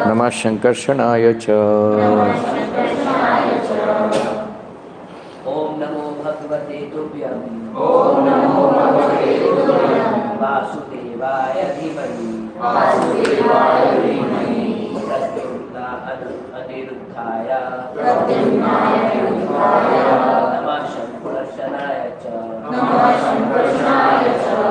Namah Shankarshanaaya cha. Om Namo Bhagavate Tubhyam. Om Namo Bhagavate Tubhyam. Vasudevaya Dhimahi. Vasudevaya Dhimahi. Pradyumna Aniruddhaya. Pradyumnaya Aniruddhaya. Namah Shankarshanaaya cha. Namah Shankarshanaaya cha.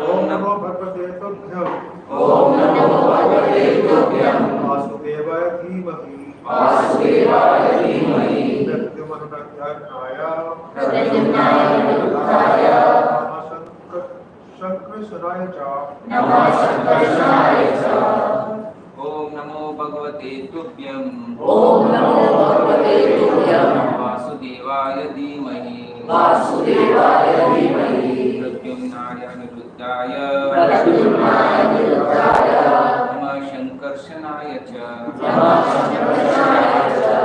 Om Namo Bhagavate Tubhyam. Om Namo Bhagavate Tubhyam. Vasudevaya Dhimahi. Vasudevaya Dhimahi. Pradyumnaya Aniruddhaya. Shankarshanaaya cha. Namah Shankarshanaaya cha. Om Namo Bhagavate Tubhyam. Om Namo Bhagavate Tubhyam. Vasudevaya Dhimahi. Vasudevaya Dhimahi. Pradyumnaya Aniruddhaya. Pradyumnaya Aniruddhaya. Namah Shankarshanaaya cha. Namah Shankarshanaaya cha.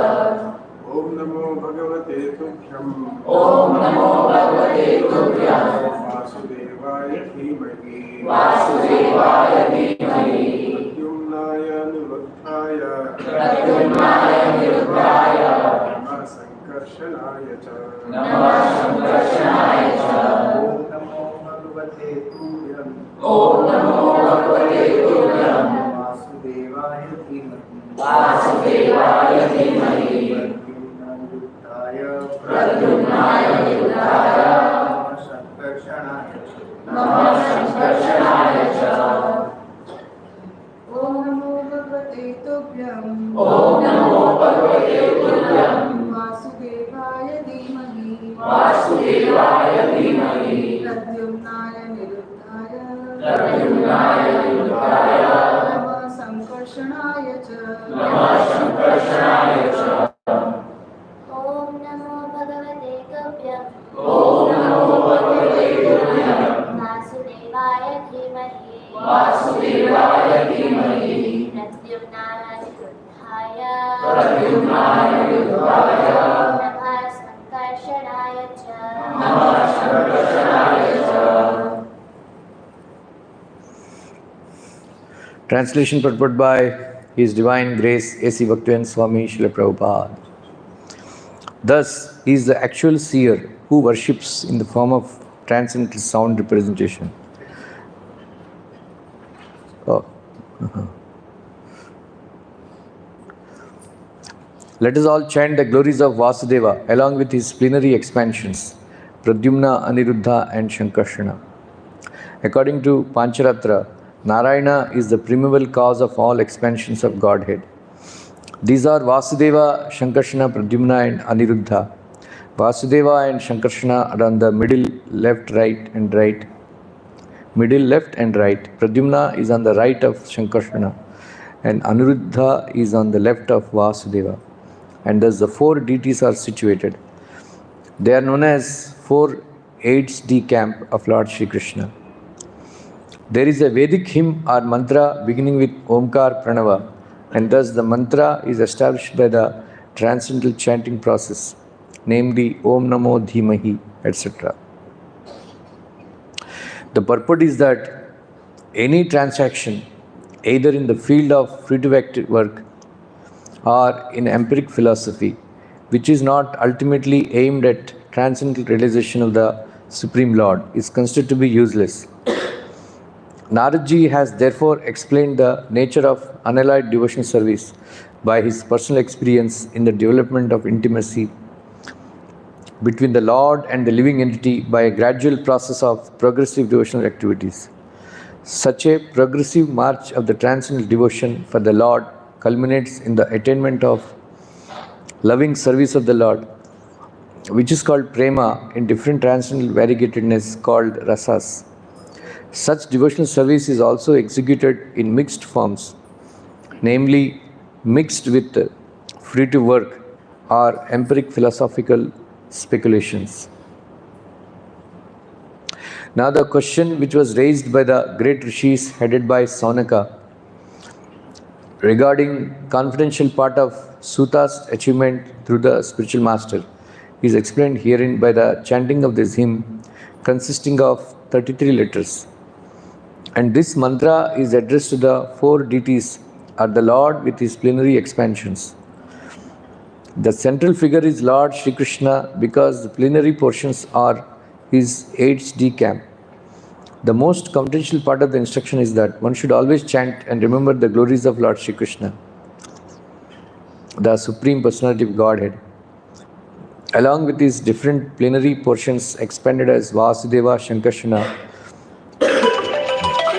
Om Namo Bhagavate Tubhyam. Om Namo Bhagavate Tubhyam. Vasudevaya Dhimahi. Vasudevaya Dhimahi. Pradyumnaya Aniruddhaya. Pradyumnaya Aniruddhaya. Namah Shankarshanaaya cha. Namah Shankarshanaaya cha. Om Namo Bhagavate Tubhyam. Om Namo Bhagavate Tubhyam. Vasudevaya Dhimahi. Vasudevaya Dhimahi. Pradyumnaya Aniruddhaya. Namah Shankarshanaaya cha. Namah Shankarshanaaya cha. Om Namo Bhagavate Tubhyam. Om Namo Bhagavate Tubhyam. Vasudevaya Dhimahi. Vasudevaya Dhimahi. Pradyumnaya Niruddhaya. Pradyumnaya Aniruddhaya. Namah Sankarshanaya cha. Namah Shankarshanaaya cha. Om Namo Bhagavate Tubhyam. Om Namo Bhagavate Tubhyam. Vasudevaya Dhimahi. Vasudevaya Dhimahi. Pradyumnaya Aniruddhaya. Pradyumnaya Aniruddhaya. Namah Sankarshanaya cha. Namah Shankarshanaaya cha. Translation purport by His Divine Grace A.C. Bhaktivinoda Swami Srila Prabhupada. Thus, he is the actual seer who worships in the form of transcendental sound representation. Oh. Let us all chant the glories of Vasudeva along with his plenary expansions, Pradyumna, Aniruddha and Shankarshana. According to Pancharatra, Narayana is the primeval cause of all expansions of Godhead. These are Vasudeva, Shankarshana, Pradyumna and Aniruddha. Vasudeva and Shankarshana are on the middle, left, right and right. Middle, left and right. Pradyumna is on the right of Shankarshana and Aniruddha is on the left of Vasudeva. And thus the four deities are situated. They are known as four aides de camp of Lord Shri Krishna. There is a Vedic hymn or mantra beginning with Omkar Pranava, and thus the mantra is established by the transcendental chanting process, namely Om Namo Dhimahi, etc. The purport is that any transaction, either in the field of fruitive work or in empiric philosophy, which is not ultimately aimed at transcendental realization of the Supreme Lord, is considered to be useless. Naradji has therefore explained the nature of unalloyed devotional service by his personal experience in the development of intimacy between the Lord and the living entity by a gradual process of progressive devotional activities. Such a progressive march of the transcendental devotion for the Lord culminates in the attainment of loving service of the Lord, which is called prema in different transcendental variegatedness called rasas. Such devotional service is also executed in mixed forms, namely mixed with fruitive work or empiric philosophical speculations. Now the question which was raised by the great rishis headed by Saunaka regarding confidential part of Suta's achievement through the spiritual master is explained herein by the chanting of this hymn consisting of 33 letters. And this mantra is addressed to the four deities or the Lord with his plenary expansions. The central figure is Lord Shri Krishna because the plenary portions are his HD camp. The most confidential part of the instruction is that one should always chant and remember the glories of Lord Shri Krishna, the Supreme Personality of Godhead, along with his different plenary portions expanded as Vasudeva, Shankarshana,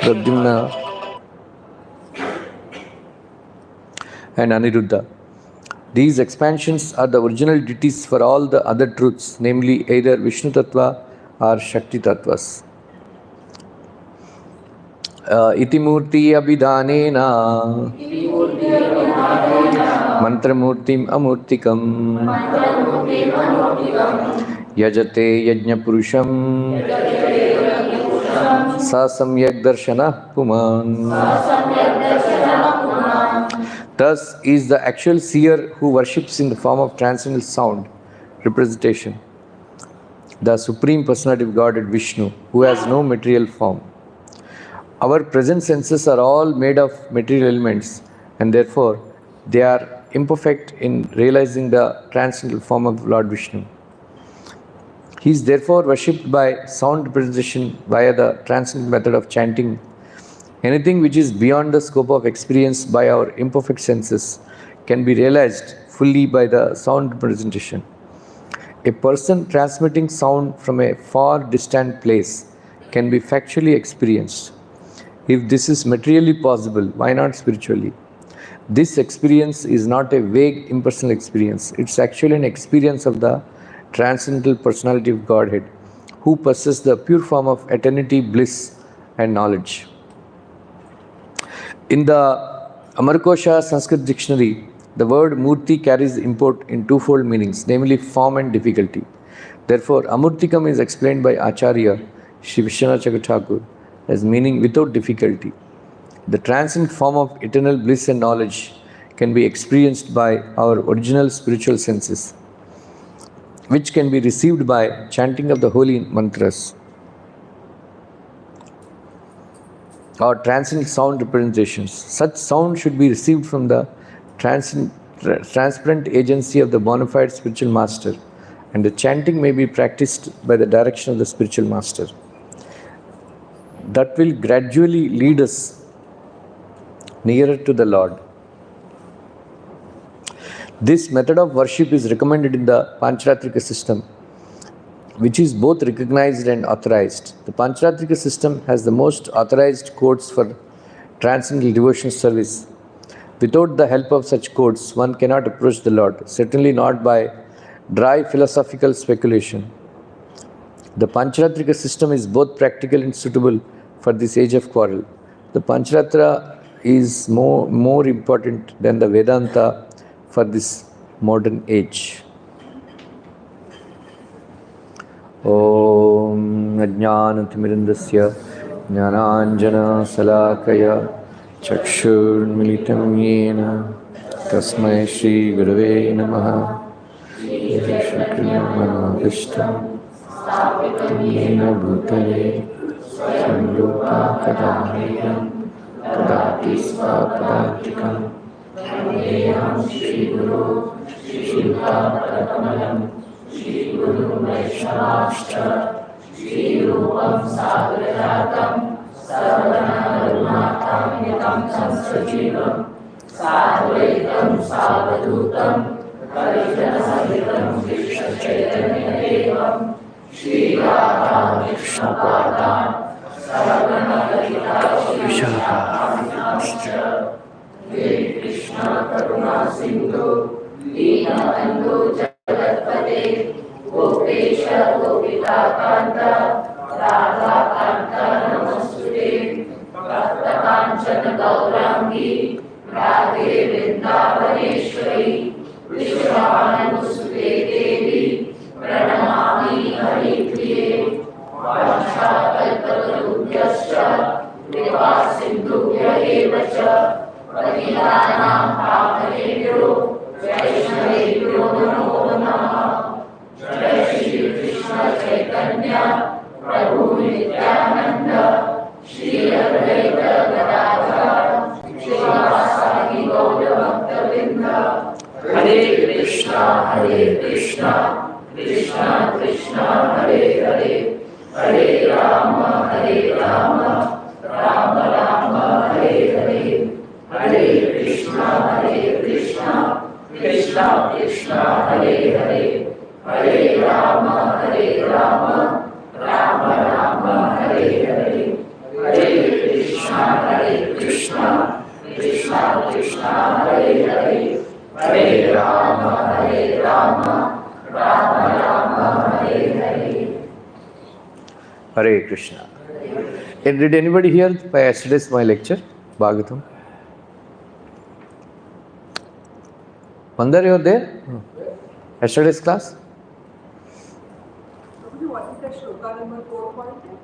Pradyumna, and Aniruddha. These expansions are the original deities for all the other truths, namely either Vishnu Tattva or Shakti Tattvas. Iti murti abhidanena mantramurtim amurtikam yajate yajna purusham sa samyak darshana puman. Thus is the actual seer who worships in the form of transcendental sound representation the Supreme Personality of Godhead Vishnu, who has no material form. Our present senses are all made of material elements, and therefore they are imperfect in realizing the transcendental form of Lord Vishnu. He is therefore worshipped by sound representation via the transcendental method of chanting. Anything which is beyond the scope of experience by our imperfect senses can be realized fully by the sound representation. A person transmitting sound from a far distant place can be factually experienced. If this is materially possible, why not spiritually? This experience is not a vague impersonal experience. It's actually an experience of the transcendental personality of Godhead, who possesses the pure form of eternity, bliss, and knowledge. In the Amarkosha Sanskrit dictionary, the word murti carries import in twofold meanings, namely form and difficulty. Therefore, amurtikam is explained by Acharya Sri Vishwanath Chakravarti as meaning without difficulty. The transcendent form of eternal bliss and knowledge can be experienced by our original spiritual senses, which can be received by chanting of the holy mantras or transcendent sound representations. Such sound should be received from the transparent agency of the bona fide spiritual master, and the chanting may be practiced by the direction of the spiritual master. That will gradually lead us nearer to the Lord. This method of worship is recommended in the Pancharatrika system, which is both recognized and authorized. The Pancharatrika system has the most authorized codes for transcendental devotion service. Without the help of such codes, one cannot approach the Lord, certainly not by dry philosophical speculation. The Pancharatrika system is both practical and suitable for this age of quarrel. The Pancharatra is more important than the Vedanta for this modern age. Om Ajnanatimidandasya Jnananjana Salakaya Chakshurmilitam Yena Tasmai Shri Gurave Namaha Shukriya Vishtam Yena Bhutale Samrupa Kadahayam Kadati Svapadantikam Neham Shri Guru Shri Padakamalam Shri Guru Vaishnavashtra Shri Rupam Sagrajatam Sarvana Runatham Samsajivam Sadvaitam Savadutam Parijana Sahitam Krishna Chaitanya Devam Shri Radha Krishna Padam Sarvana Lalita Vishaka Ve Krishna Karuna Sindhu Dina Bandhu Jagatpate Gopesha Gopita Kanta Radha Kanta Namaste Bhakta Kanchana Gaurangi Radhe Vrindavaneshwari Vishwanusute Devi Pranamami Haripriye Vanshakalpatarubhyascha Kripa Sindhubhya evacha Patitanam Pavanebhyo Vaishnavebhyo Namo Namaha Jai Shri Krishna Chaitanya Prabhu Nityananda Shri Advaita Hare Krishna, Krishna Krishna Hare Hare, Hare Rama, Rama Rama, Hare Hare, Hare Krishna, Krishna Krishna, Hare Hare, Hare Rama, Rama Rama, Hare Hare, Hare Krishna, Krishna Krishna, Hare Hare, Hare Rama, Rama Rama, Hare Hare. Hare Krishna. Did anybody hear by yesterday's my lecture, Bhagavatam? Mandar, you were there? Yesterday's class? What is the shloka number 4.34?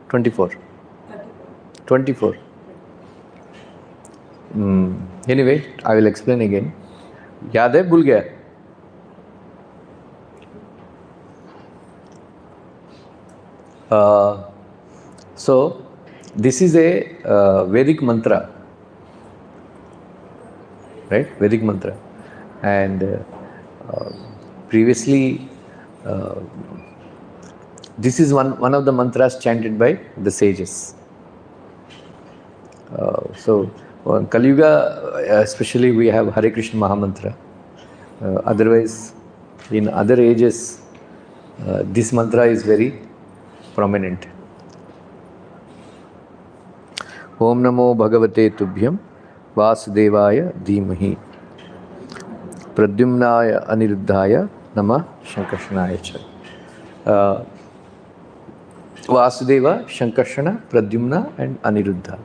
24. 24. Anyway, I will explain again. याद है भूल गया? So this is a Vedic mantra, right? Vedic mantra, and previously this is one of the mantras chanted by the sages. So on Kali Yuga, especially, we have Hare Krishna Mahamantra. Otherwise, in other ages, this mantra is very prominent. Om Namo Bhagavate Tubhyam Vasudevaya Dhimahi Pradyumnaya Aniruddhaya Namah Shankarshanaya Cha. Vasudeva, Shankarshana, Pradyumna and Aniruddha.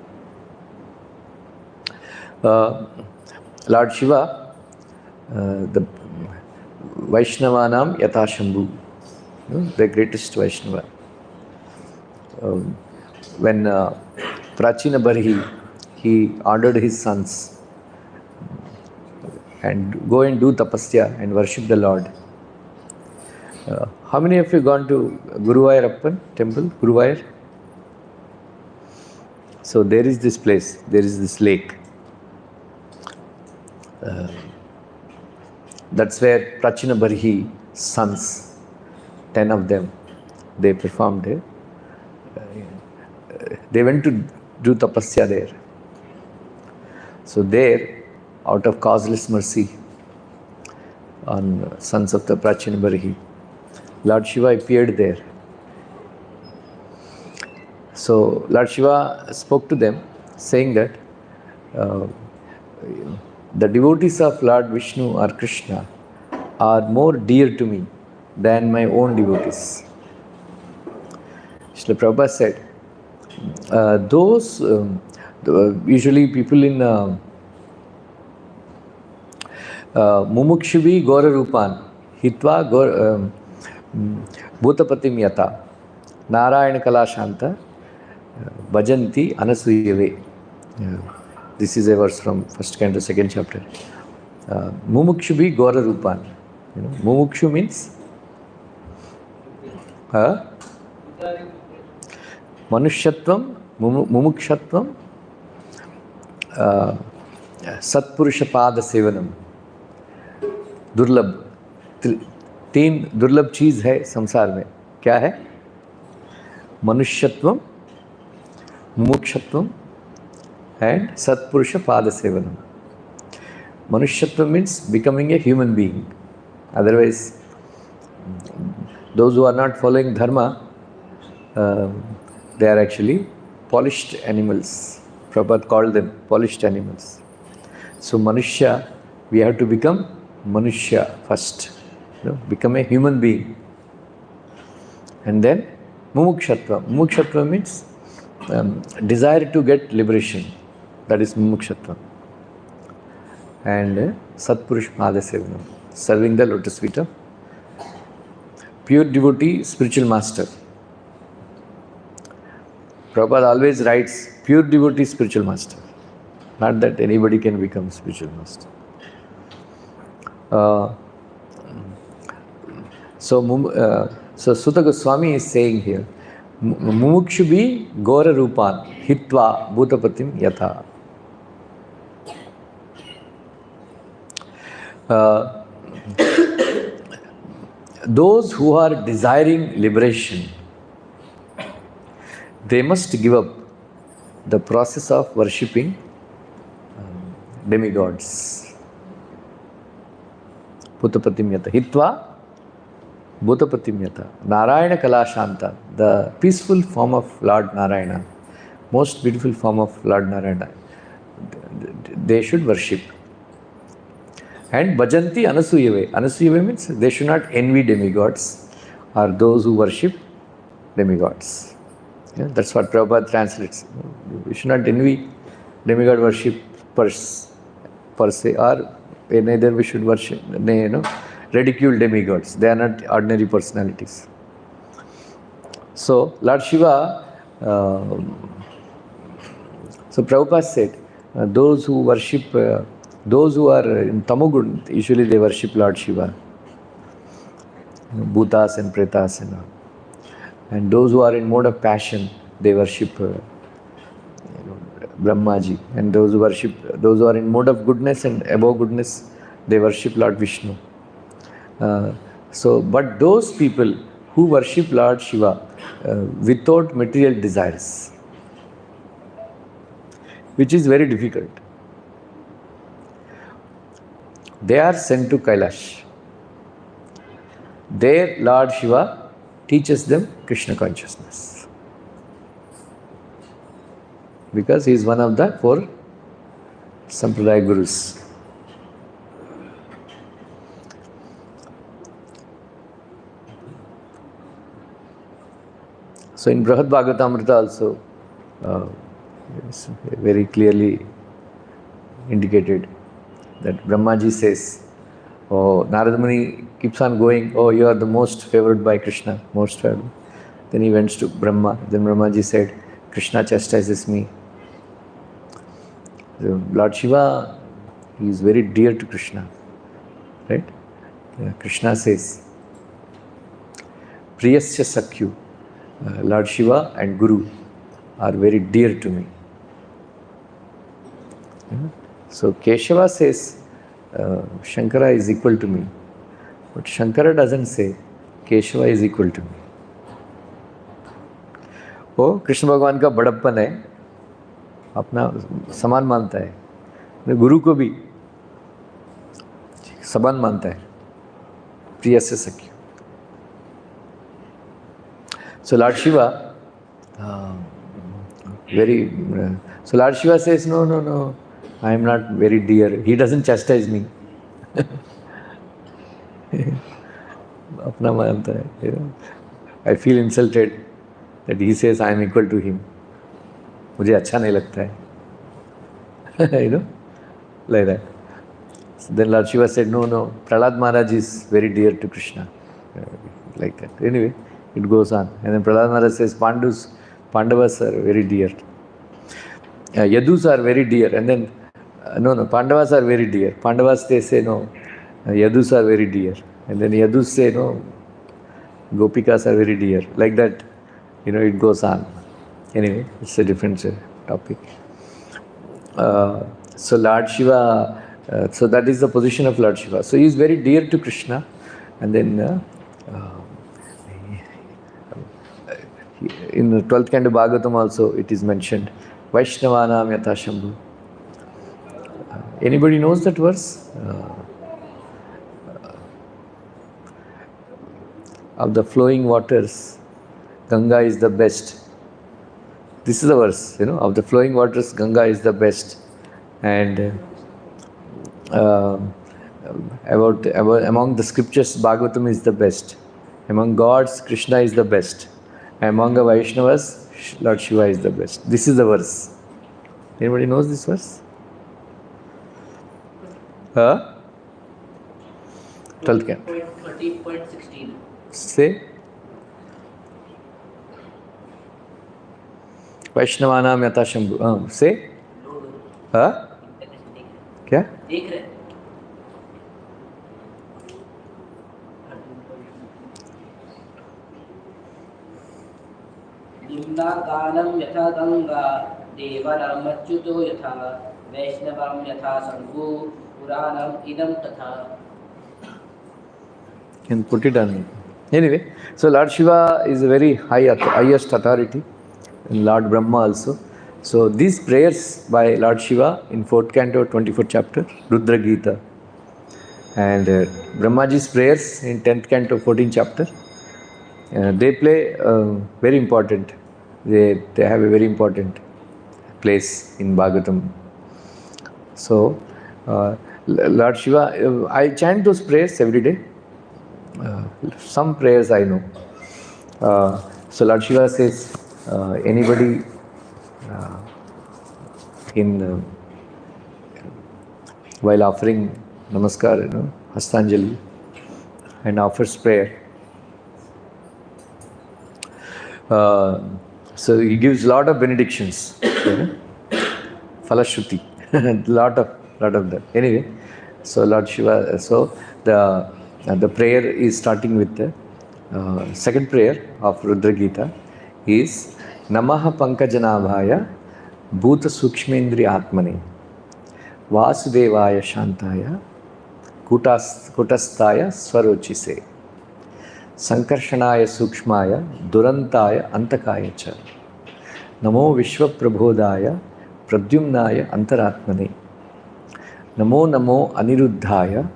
Lord Shiva, the Vaishnavanam Yatha Shambhu, the greatest Vaishnava. When Prachina Barhi, he ordered his sons and go and do tapasya and worship the Lord. How many of you gone to Guruvayurappan temple, Guruvayur? So there is this place, there is this lake. That's where Prachina Barhi sons, 10 of them, they performed there. They went to do tapasya there. So there, out of causeless mercy on sons of the Prachina Barhi, Lord Shiva appeared there. So Lord Shiva spoke to them, saying that the devotees of Lord Vishnu or Krishna are more dear to me than my own devotees. Srila Prabhupada said, usually people in Mumukshubi Gora Rupan Hitva Bhutapatim Yata Narayana Kalashanta Bhajanti Anasuyave. This is a verse from first canto, second chapter. Mumukshubi Gora Rupan. Mumukshu means Manushyatvam, Mumukshatvam, Satpurusha Pada Sevanam. दुर्लभ, 3 दुर्लभ चीज है संसार में. क्या है? मनुष्यत्वम, मुमुक्षत्वम and Satpurusha Pada Sevanam. Manushyattva means becoming a human being. Otherwise, those who are not following dharma, they are actually polished animals. Prabhupada called them polished animals. So Manushya, we have to become Manushya first. Become a human being. And then Mumukshatva. Mumukshatva means desire to get liberation. That is Mumukshatva. And Satpurush Pada Sevanam, serving the lotus feet of pure devotee, spiritual master. Prabhupada always writes pure devotee, spiritual master. Not that anybody can become spiritual master. So Sutta Goswami is saying here, Mumukshubi Gora Rupan Hitva Bhutapatim Yatha. Uh, those who are desiring liberation, they must give up the process of worshipping demigods. Bhutapatimyata. Hitva Bhutapatimyata. Narayana Kalashanta, the peaceful form of Lord Narayana, most beautiful form of Lord Narayana, they should worship. And bhajanti anasuyave. Anasuyave means they should not envy demigods or those who worship demigods. Yeah, that's what Prabhupada translates. We should not envy demigod worship per se, or neither we should worship, ridicule demigods. They are not ordinary personalities. So Lord Shiva, so Prabhupada said, those who worship, those who are in Tamogun, usually they worship Lord Shiva, Bhutas and Pretas and all. And those who are in mode of passion, they worship Brahmaji. And those who are in mode of goodness and above goodness, they worship Lord Vishnu. But those people who worship Lord Shiva without material desires, which is very difficult, they are sent to Kailash. There Lord Shiva teaches them Krishna consciousness, because he is one of the 4 Sampradaya Gurus. So in Brihad Bhagavatamrita also it's very clearly indicated that Brahmaji says, oh, Narada Muni keeps on going, oh, you are the most favored by Krishna, most favored. Then he went to Brahma. Then Brahmaji said, Krishna chastises me. So Lord Shiva, he is very dear to Krishna, right? Krishna says, Priyasya Sakyu, Lord Shiva and Guru are very dear to me. So Keshava says, Shankara is equal to me. But Shankara doesn't say, Keshava is equal to me. वो कृष्ण भगवान का बड़प्पन है, अपना समान मानता है, गुरु को भी समान मानता है, प्रिय से सख्य. So Lord Shiva, so Lord Shiva says, no, I am not very dear. He doesn't chastise me. अपना मानता है. I feel insulted that he says I am equal to him. मुझे अच्छा नहीं लगता है. Like that. So then Lord Shiva said, no, Prahlad Maharaj is very dear to Krishna. Like that. Anyway, it goes on. And then Prahlad Maharaj says, Pandavas are very dear. Yadus are very dear. And then, no, Pandavas are very dear. Pandavas, they say, no, Yadus are very dear. And then Yadus say, no, Gopikas are very dear. Like that, it goes on. Anyway, it's a different topic. So Lord Shiva, so that is the position of Lord Shiva. So he is very dear to Krishna. And then in the 12th canto Bhagavatam also it is mentioned, Vaishnavanam yatha Shambhu. Anybody knows that verse? Of the flowing waters, Ganga is the best. This is the verse, of the flowing waters, Ganga is the best. And among the scriptures, Bhagavatam is the best. Among gods, Krishna is the best. Among the Vaishnavas, Lord Shiva is the best. This is the verse. Anybody knows this verse? 12th canto. 30.16. Say. Vaishnavanam yatha Shambhu. Say. क्या? देख रहे. निम्नाकानं यथा गंगा, देवानामच्युतो यथा, वैष्णवं यथा शंभु, पुराणम् इदं तथा. can put it on. Anyway, so Lord Shiva is a very highest authority, and Lord Brahma also. So these prayers by Lord Shiva in 4th canto, 24th chapter, Rudra Gita, and Brahmaji's prayers in 10th canto, 14th chapter, they play very important. They have a very important place in Bhagavatam. So, Lord Shiva, I chant those prayers every day. Some prayers I know. So Lord Shiva says, anybody in while offering namaskar, Hastanjali, and offers prayer, so he gives lot of benedictions, Falashruti, lot of that. Anyway, so Lord Shiva, so the prayer is starting with the second prayer of Rudra Gita is Namaha Pankajanabhaya Bhuta Sukshmendri Atmani Vasudevaya Shantaya Kutastaya Swarochise Sankarshanaya Sukshmaya Durantaya Antakaya Cha Namo Vishwaprabhodaya Pradyumnaya Antaratmane Namo Namo Aniruddhaya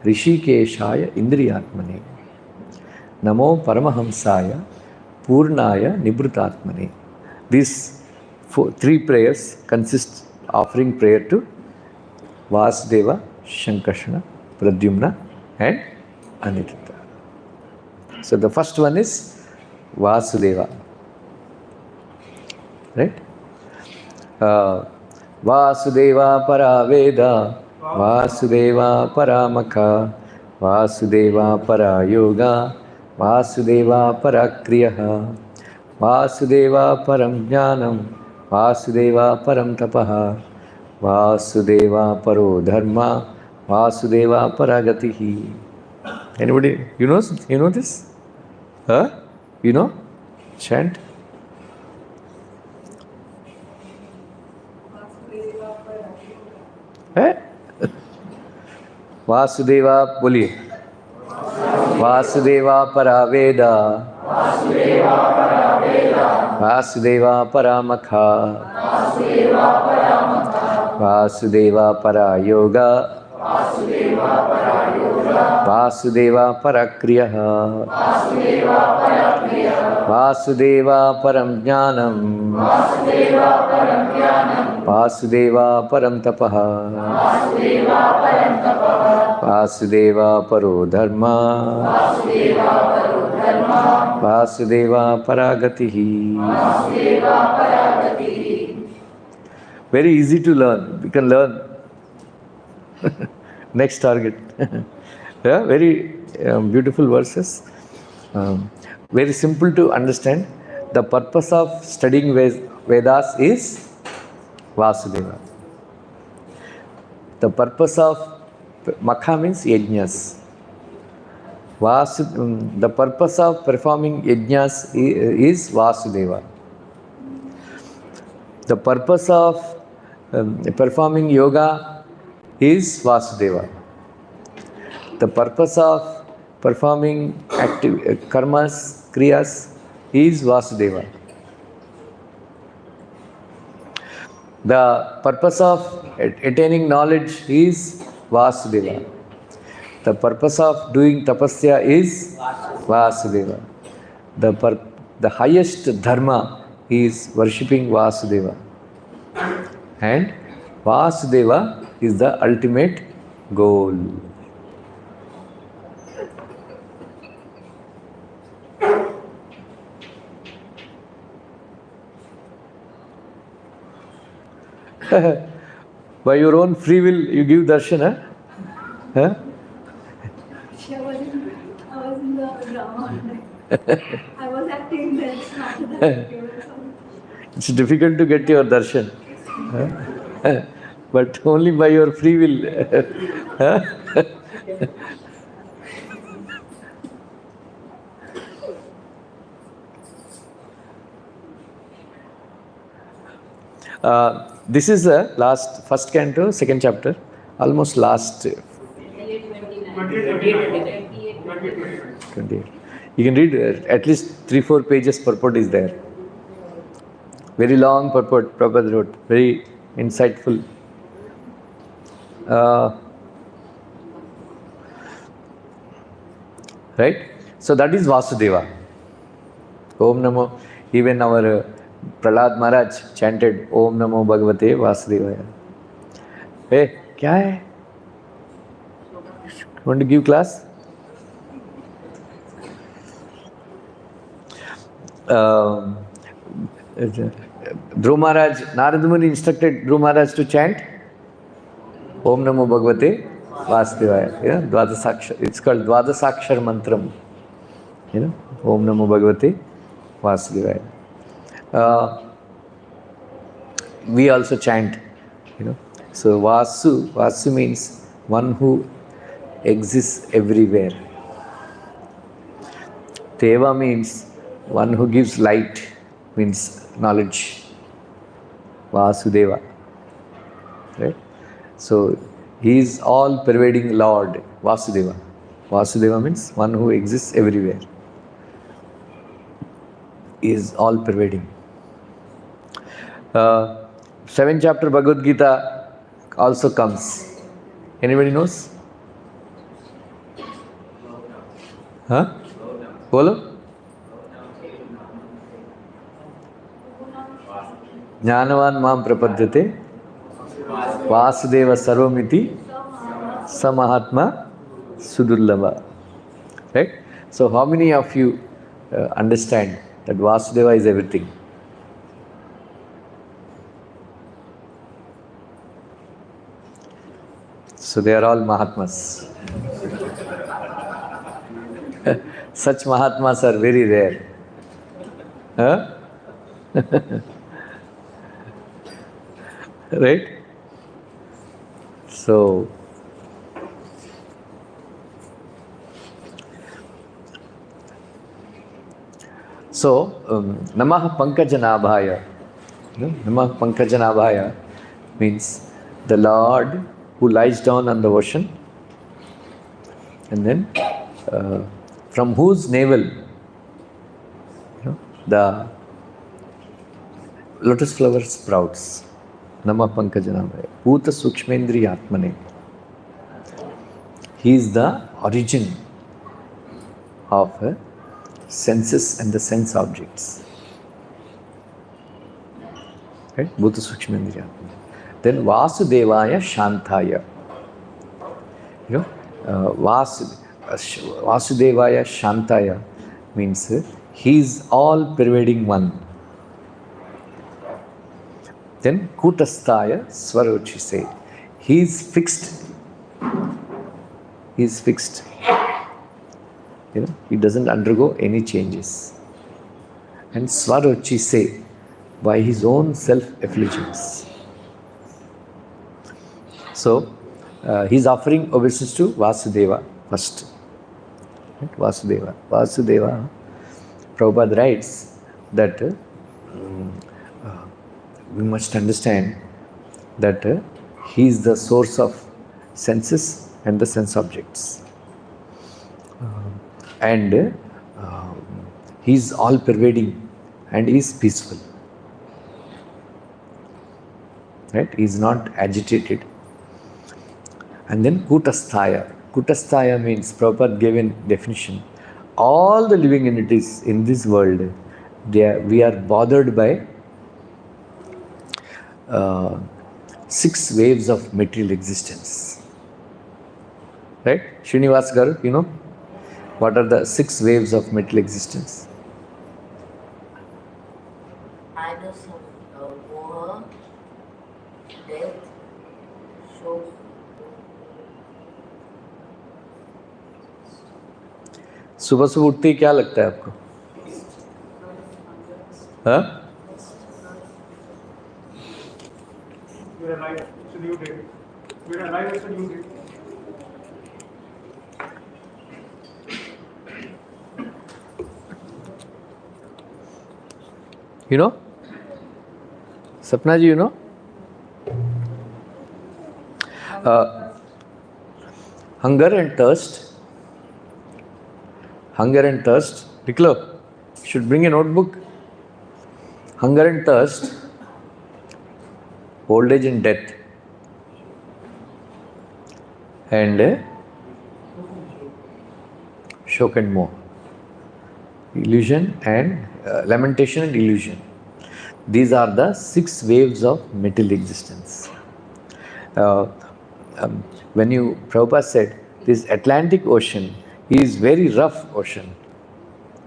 Rishikeshaya Indriyatmane Namo Paramahamsaya Purnaya Nibrutatmane. These three prayers consist offering prayer to Vasudeva, Shankarshana, Pradyumna and Aniruddha. So the first one is Vasudeva. Right? Vasudeva Paraveda, Vasudeva Paramaka, Vasudeva Parayoga, Vasudeva Parakriyaha, Vasudeva Param Jnanam, Vasudeva Param Tapaha, Vasudeva Paro Dharma, Vasudeva Paragatihi. Anybody, you know this? Huh? You know? Chant. Vasudeva, बोलिए. Vasudeva Paraveda, Vasudeva Paramakha, Vasudeva Parayoga, Vasudeva Parakriyaha, Vasudeva Param Jnanam, Vasudeva Param Tapaha, Vasudeva Paro Dharma, Vasudeva Paragatihi. Very easy to learn. We can learn. Next target. Yeah, very beautiful verses. Very simple to understand. The purpose of studying Vedas is Vasudeva. The purpose of Makha means yajnas. The purpose of performing yajnas is Vasudeva. The purpose of performing yoga is Vasudeva. The purpose of performing karmas, kriyas is Vasudeva. The purpose of attaining knowledge is Vasudeva. The purpose of doing tapasya is Vasudeva. The highest dharma is worshipping Vasudeva. And Vasudeva is the ultimate goal. By your own free will, you give darshan, huh? Huh? I was in the drama. I was acting there. After that, It's difficult to get your darshan. Huh? But only by your free will. Huh? This is the first canto, second chapter, almost last. 28, 29. 28. You can read at least 3-4 pages purport is there. Very long purport Prabhupada wrote, very insightful. Right? So that is Vasudeva. Om Namo. Even our Prahlad Maharaj chanted Om Namo Bhagavate Vasudevaya. Hey, kya hai? Want to give class? Dhruv Maharaj, Narada Muni instructed Dhruv Maharaj to chant Om Namo Bhagavate Vasudevaya. You know, Dvadasakshar. It's called Dvadasakshar Mantram. You know, Om Namo Bhagavate Vasudevaya. We also chant, you know. So Vasu means one who exists everywhere. Deva means one who gives light, means knowledge. Vasudeva. Right? So he is all pervading Lord, Vasudeva. Vasudeva means one who exists everywhere. He is all pervading. 7th chapter Bhagavad Gita also comes. Anybody knows? Huh? Bolo? Jnanavan mam prapadyate Vasudeva sarvamiti samahatma sudurlava. Right? So how many of you understand that Vasudeva is everything? So they are all Mahatmas. Such Mahatmas are very rare. Huh? Right? So, Namah Pankajanabhaya. Namah Pankajanabhaya means the Lord who lies down on the ocean, and then from whose navel the lotus flower sprouts. Namah Pankajanabhaya. Bhuta Sukshmendri Atmane. He is the origin of senses and the sense objects. Right? Bhuta Sukshmendri Atmane. Then Vasudevaya Shantaya. You know, Vasudevaya Shantaya means he is all pervading one. Then Kutastaya Swarochise. He is fixed. He is fixed. You know, he doesn't undergo any changes. And Swarochise, by his own self-effulgence. So, he is offering obeisance to Vasudeva first. Right? Vasudeva. Vasudeva, Prabhupada writes that we must understand that he is the source of senses and the sense objects. And he is all pervading and he is peaceful. Right? He is not agitated. And then Kutasthaya. Kutasthaya means, Prabhupada gave a definition. All the living entities in this world, we are bothered by 6 waves of material existence. Right? Srinivas Garu, you know? What are the 6 waves of material existence? I know some war, death, shock. सुबह सुबह उठते ही क्या लगता है आपको? हाँ? We're alive. It's a new day. We're alive. It's a new day. You know? Sapna ji, you know? Hunger and thirst hunger and thirst. Niklo, should bring a notebook. Hunger and thirst, old age and death, and shock and moh. Illusion and lamentation and illusion. These are the 6 waves of material existence. When Prabhupada said, this Atlantic Ocean is very rough ocean,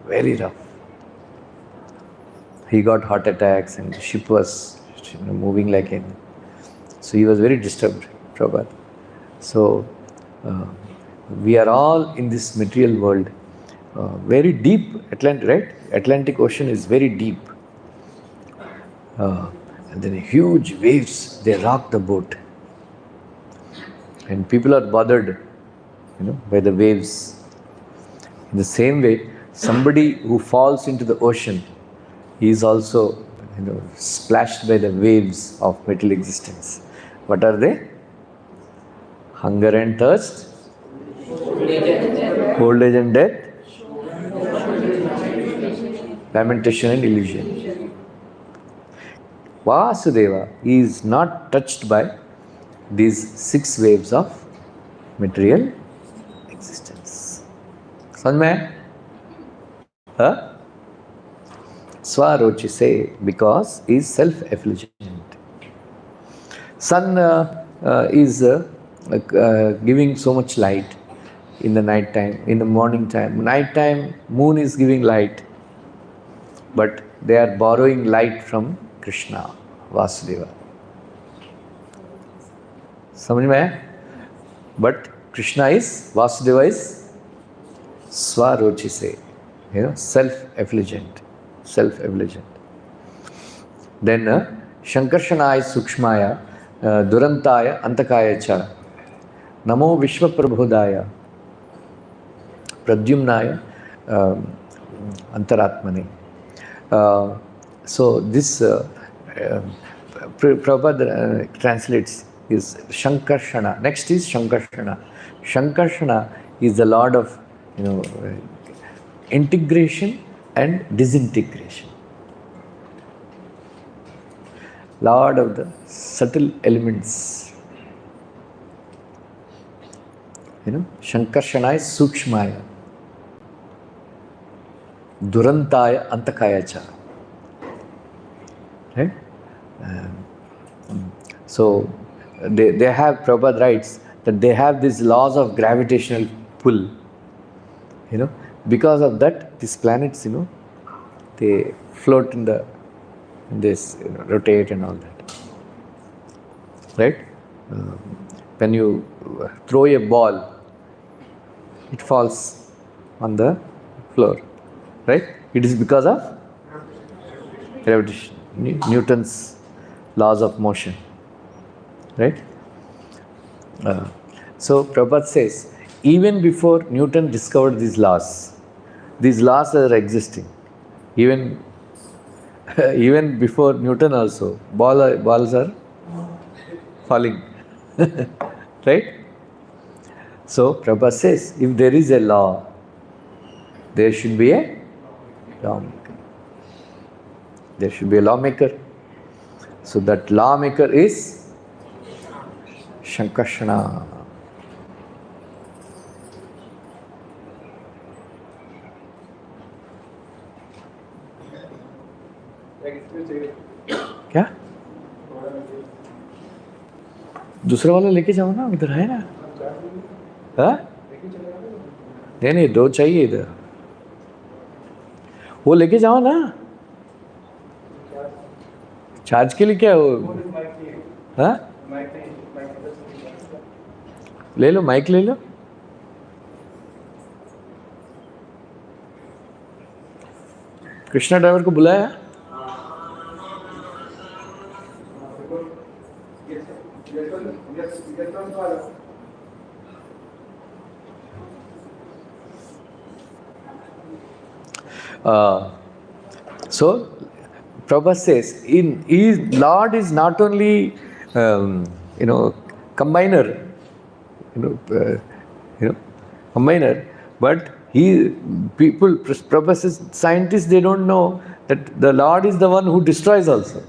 very rough. He got heart attacks and the ship was moving like anything. So he was very disturbed, Prabhupada. So we are all in this material world, very deep, right? Atlantic Ocean is very deep. And then huge waves, they rock the boat. And people are bothered, by the waves. In the same way, somebody who falls into the ocean, he is also, splashed by the waves of material existence. What are they? Hunger and thirst, old age and death, lamentation and illusion. Vasudeva is not touched by these 6 waves of material existence. Samjh mein? Huh? Swarochi say, because he is self-effulgent. Sun is giving so much light in the night time, in the morning time. Night time, moon is giving light, but they are borrowing light from Krishna, Vasudeva. Samajh mein aaya? But Krishna is, Vasudeva is Swarochi se, self-effulgent. Self-effulgent. Then Shankarshanaya Sukshmaya Durantaya Antakaya Cha Namo Vishwa Prabhodaya Pradyumnaya Antaratmane. So this Prabhupada translates is Shankarshana. Next is Shankarshana. Shankarshana is the Lord of integration and disintegration. Lord of the subtle elements. Shankarshana is Sukshmaya. Durantaya Antakaya Cha. Right? So they have, Prabhupada writes that they have these laws of gravitational pull. Because of that, these planets, they float in this, rotate and all that. Right? When you throw a ball, it falls on the floor. Right? It is because of gravitation. Newton's laws of motion. Right? So Prabhupada says, even before Newton discovered these laws are existing. Even before Newton also, balls are falling. Right? So Prabhupada says, if there is a law, there should be a lawmaker. There should be a lawmaker. So that lawmaker is Shankarshana. क्या? दूसरा वाला लेके जाओ ना, उधर है ना? हाँ? नहीं 2 चाहिए इधर. वो लेके जाओ ना. चार्ज के लिए क्या हो? हाँ? ले लो, माइक ले लो. कृष्णा ड्राइवर को बुलाया? So Prabhupada says, Lord is not only combiner, combiner, but Prabhupada says, scientists, they don't know that the Lord is the one who destroys also.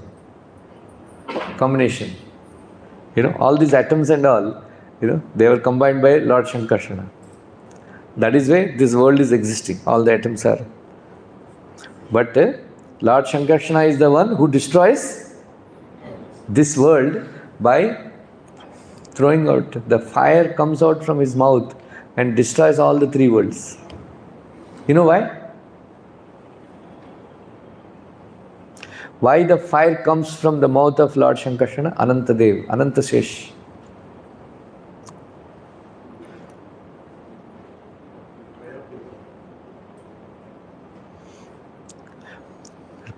Combination. All these atoms and all, they were combined by Lord Shankarshana. That is why this world is existing. All the atoms are. But Lord Shankarshana is the one who destroys this world by throwing out. The fire comes out from his mouth and destroys all the three worlds. You know why? Why the fire comes from the mouth of Lord Shankarshana? Anantadev, Anantashesh.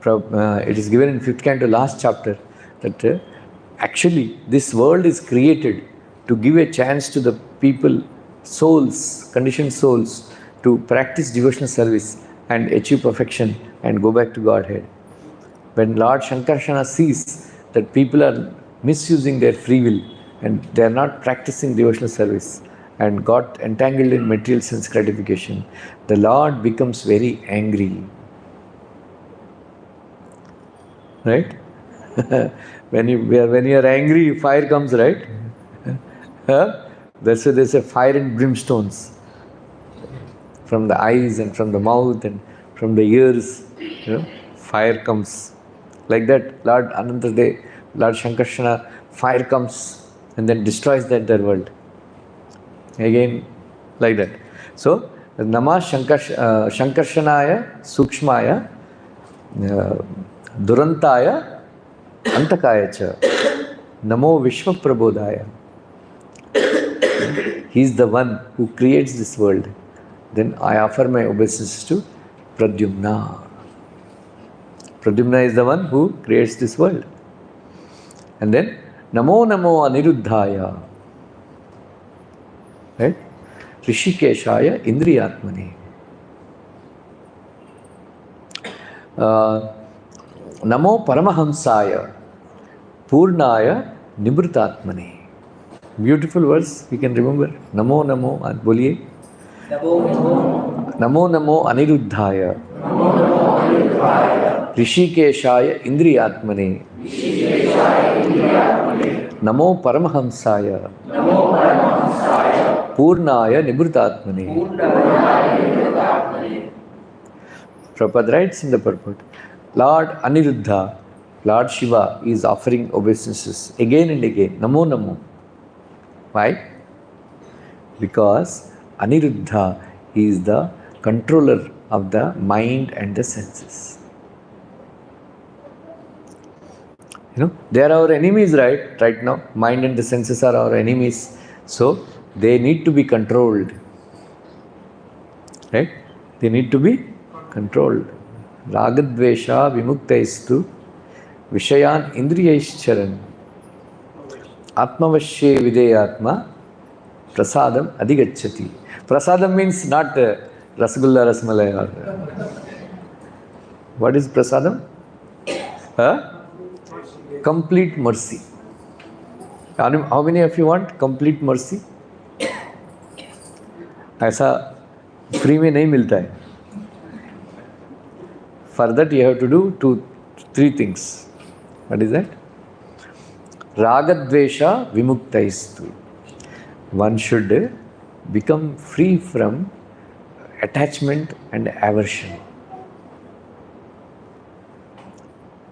It is given in 5th canto, last chapter, that actually this world is created to give a chance to the people, souls, conditioned souls, to practice devotional service and achieve perfection and go back to Godhead. When Lord Shankarshana sees that people are misusing their free will and they are not practicing devotional service and got entangled in material sense gratification, the Lord becomes very angry. Right? when you are angry, fire comes, right? That's why they say fire and brimstones from the eyes and from the mouth and from the ears. Fire comes. Like that, Lord Anantadev, Lord Shankarshana, fire comes and then destroys the entire world. Again, like that. So, Nama Shankarshanaya Sukshmaya Durantaya Antakaya cha Namo Vishwa Prabodhaya. He is the one who creates this world. Then I offer my obeisances to Pradyumna. Pradyumna is the one who creates this world. And then Namo Namo Aniruddhaya. Right? Rishikeshaya Indriyatmani. Namo Paramahamsaya Purnaya Nibrutatmani. Beautiful verse, we can remember. Namo Namo, boliye. Namo Namo Aniruddhaya. Rishikeshaya Indriyatmane. Namo Paramahamsaya. Purnaya Nibrutatmane. Prabhupada writes in the purport, Lord Aniruddha, Lord Shiva is offering obeisances again and again. Namo Namo. Why? Because Aniruddha is the controller of the mind and the senses. They are our enemies, right now. Mind and the senses are our enemies. So, they need to be controlled. Right? They need to be controlled. Ragadvesha vimuktaistu vishayan indriyaischaran atmavashye videyatma prasadam adigacchati. Prasadam means not rasgulla, rasmalai. What is prasadam? Complete mercy. How many of you want complete mercy? ऐसा free में नहीं मिलता है. For that you have to do 3 things. What is that? Ragadvesha vimuktaistu. One should become free from attachment and aversion.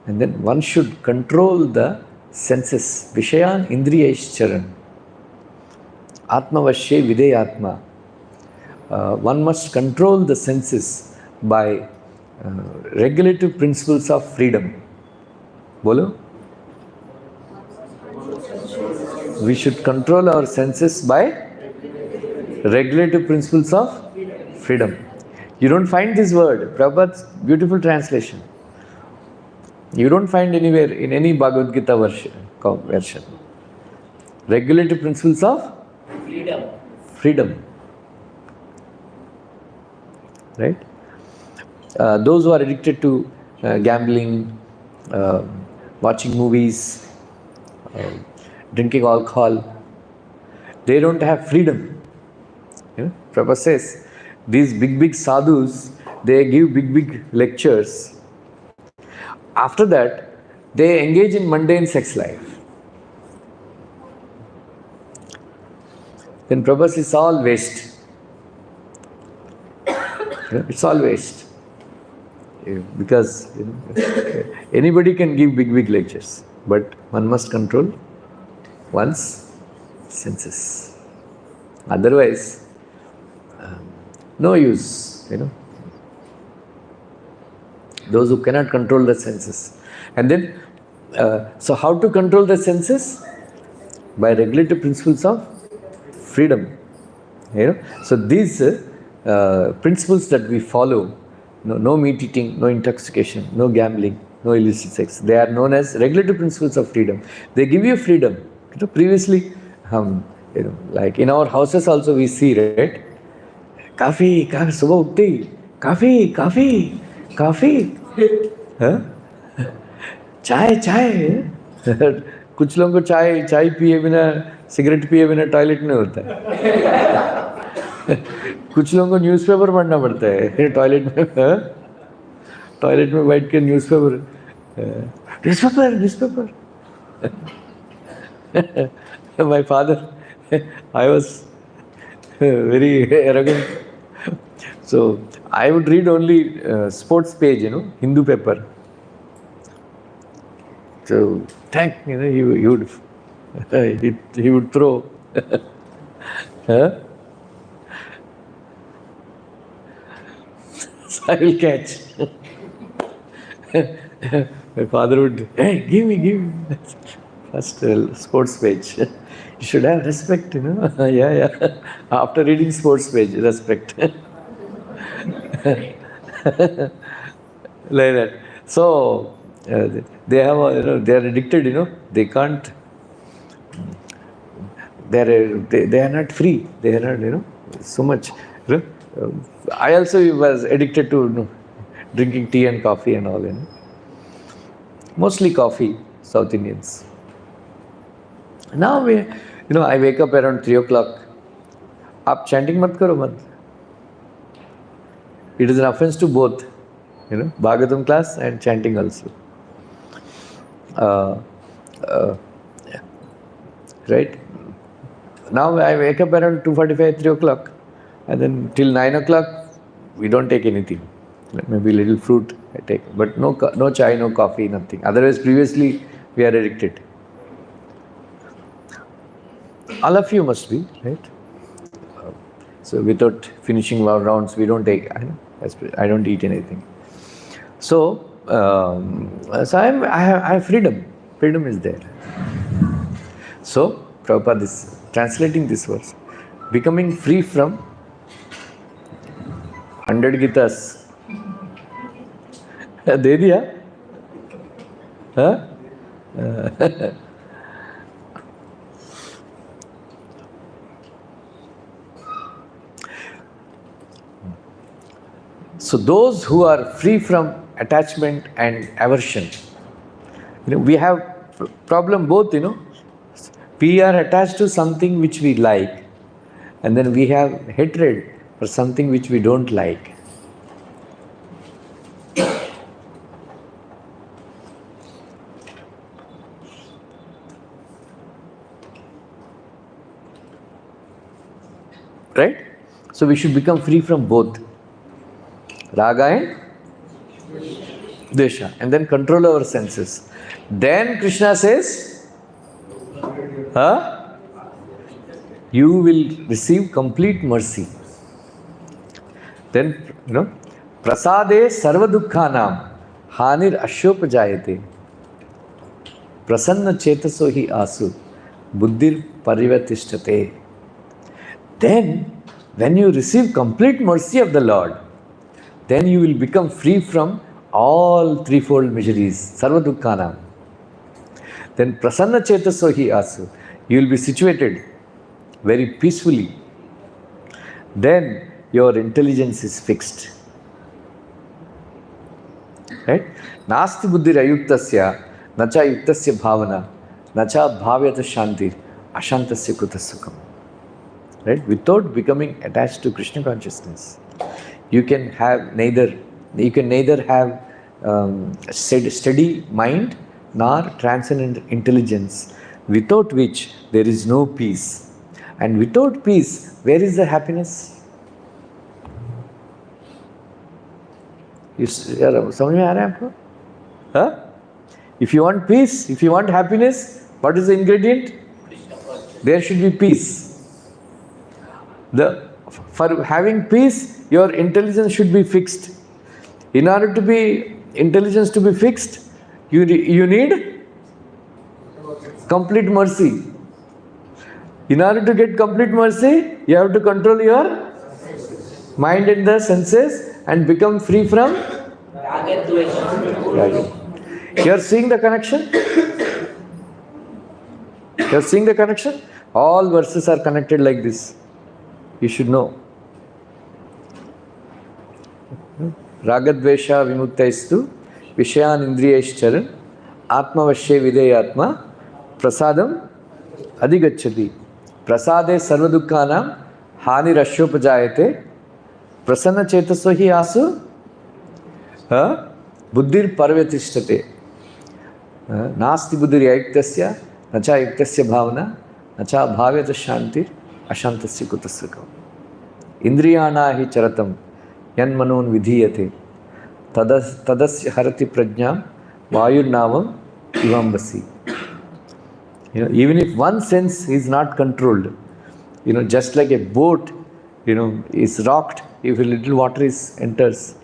And then one should control the senses. Vishayan indriyaischaran. Atmavashye videyatma. One must control the senses by regulative principles of freedom. Bolo? We should control our senses by regulative principles of freedom. You don't find this word. Prabhupada's beautiful translation. You don't find anywhere in any Bhagavad Gita version. Regulative principles of freedom. Right? Those who are addicted to gambling, watching movies, drinking alcohol, they don't have freedom. Prabhupada says, these big sadhus, they give big lectures. After that, they engage in mundane sex life. Then Prabhupada, it's all waste. It's all waste. Because anybody can give big lectures, but one must control one's senses. Otherwise, no use, Those who cannot control the senses. And then, so how to control the senses? By regulative principles of freedom. So these principles that we follow, no meat eating, no intoxication, no gambling, no illicit sex, they are known as regulative principles of freedom. They give you freedom. Previously, like in our houses also we see, right? Coffee, subah uthte, coffee. चाय कुछ लोगों को चाय पिए बिना, cigarette पिए बिना toilet नहीं होता है. कुछ लोगों को न्यूज़पेपर पढ़ना पड़ता है टॉयलेट में बैठ के newspaper. My father, I was very arrogant. So I would read only sports page, Hindu paper. So he would throw. So I will catch. My father would, hey, give me. First sports page. You should have respect, Yeah. After reading sports page, respect. Like that. So they have, they are addicted, They can't. They are not free. They are not, so much. I also was addicted to drinking tea and coffee and all, Mostly coffee, South Indians. Now I wake up around 3 o'clock. Aap chanting mat karo mat. It is an offense to both, bhagavtam class and chanting also. Right? Now I wake up around 2:45, 3 o'clock, and then till 9 o'clock, we don't take anything. Maybe a little fruit I take, but no chai, no coffee, nothing. Otherwise, previously we are addicted. All of you must be, right? So without finishing our rounds, we don't take. I don't eat anything. So, I have freedom. Freedom is there. So Prabhupada is translating this verse, becoming free from 100 Gitas. दे दिया? So those who are free from attachment and aversion, we have problem both, We are attached to something which we like, and then we have hatred for something which we don't like. Right? So we should become free from both raga and desha, and then control our senses. Then Krishna says, you will receive complete mercy. Then, prasade sarva dukkhanam hanir ashyopajayate prasanna chetaso hi asu buddhir parivatishtate. Then, when you receive complete mercy of the Lord, then you will become free from all threefold miseries, sarva dukkhanam. Then prasanna chetaso hi asu, you will be situated very peacefully. Then your intelligence is fixed. Right? Nasti buddhir ayuktasya, nacha yuktasya bhavana, nacha bhavyata shanti, ashantasya kuta sukham. Right? Without becoming attached to Krishna consciousness, You can neither have steady mind nor transcendent intelligence, without which there is no peace. And without peace, where is the happiness? समझ में आ रहा है आपको? हाँ? If you want peace, if you want happiness, what is the ingredient? There should be peace. For having peace, your intelligence should be fixed. In order to be intelligence to be fixed, you need complete mercy. In order to get complete mercy, you have to control your mind and the senses and become free from raga. You are seeing the connection? You are seeing the connection? All verses are connected like this. You should know. Ragadvesha vimuktaistu vishayan indriyaischcharan atmavashye videyatma prasadam adhigacchati prasade sarvadukkanam hani rashyopajayate prasanna chetaso hi asu buddhir parvatishtate nasti buddhir yaiktasya nacha yaiktasya bhavana nacha bhavyata shantir ashantasya kutasya kam indriyana hi charatam yan manon vidhiyate tadasya harati prajnam vayurnavam ivambasi. Even if one sense is not controlled, just like a boat, is rocked if a little water enters,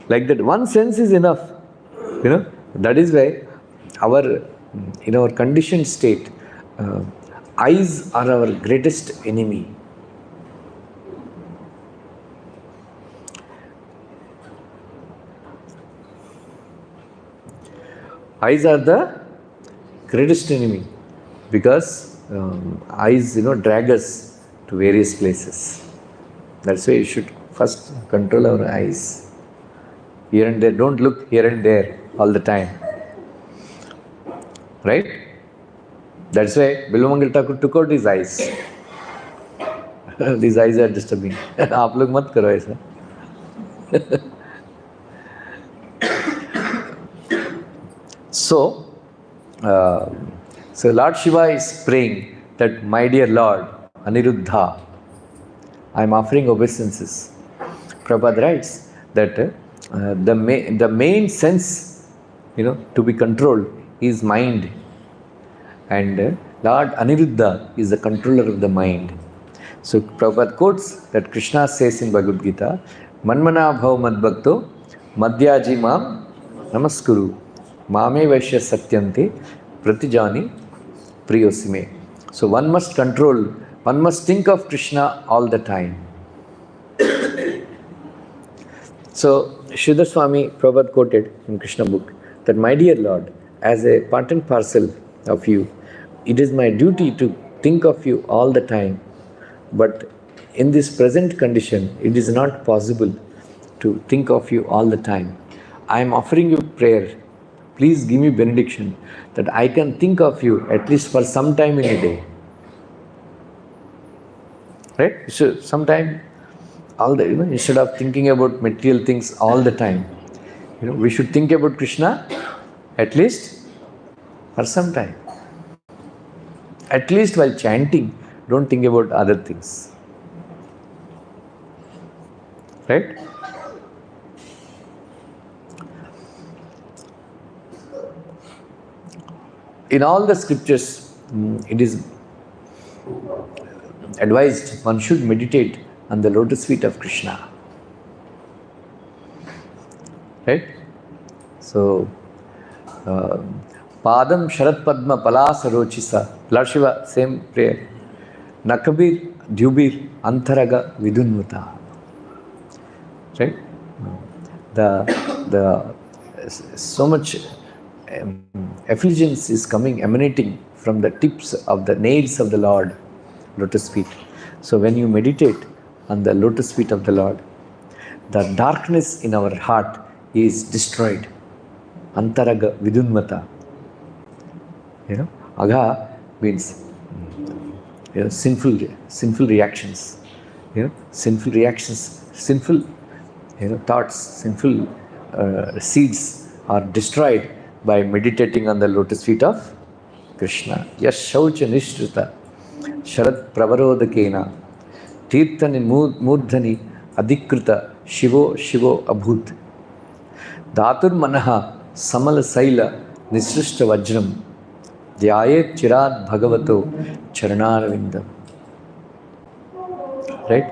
like that one sense is enough. That is why in our conditioned state, eyes are our greatest enemy. Eyes are the greatest enemy because eyes, drag us to various places. That's why you should first control our eyes. Here and there, don't look here and there all the time. Right? That's why Bilvamangal Thakur took out his eyes. These eyes are disturbing. आप लोग मत करो ऐसा. So Lord Shiva is praying that, my dear Lord Aniruddha, I am offering obeisances. Prabhupada writes that the main sense, to be controlled is mind, and Lord Aniruddha is the controller of the mind. So Prabhupada quotes that Krishna says in Bhagavad Gita, Manmana bhav madbhakto madhyaji mam namaskuru mame vaishya satyante pratijani priyosime. So one must think of Krishna all the time. So Sridhar Swami Prabhupada quoted in Krishna book that, my dear Lord, as a part and parcel of you, it is my duty to think of you all the time. But in this present condition, it is not possible to think of you all the time. I am offering you prayer. Please give me benediction that I can think of you at least for some time in a day. Right? So sometime, instead of thinking about material things all the time, we should think about Krishna at least for some time. At least while chanting, don't think about other things. Right? In all the scriptures, it is advised one should meditate on the lotus feet of Krishna. Right? So, Padam Sharat Padma Palasa Rochisa, Lord Shiva, same prayer. Nakabir Dhyubir Antaraga Vidunmuta. Right? So much effulgence is emanating from the tips of the nails of the Lord, lotus feet. So when you meditate on the lotus feet of the Lord, the darkness in our heart is destroyed. Antaraga Vidunmata. Agha means sinful reactions. Sinful reactions sinful thoughts, sinful seeds are destroyed by meditating on the lotus feet of Krishna. Yash shaucha nishrita sharat pravarodakena tirthani murdhani adhikrita shivo abhut dhatur manaha samala saila nisrishta vajram dhyayet chirad bhagavato charanarvindam. Right?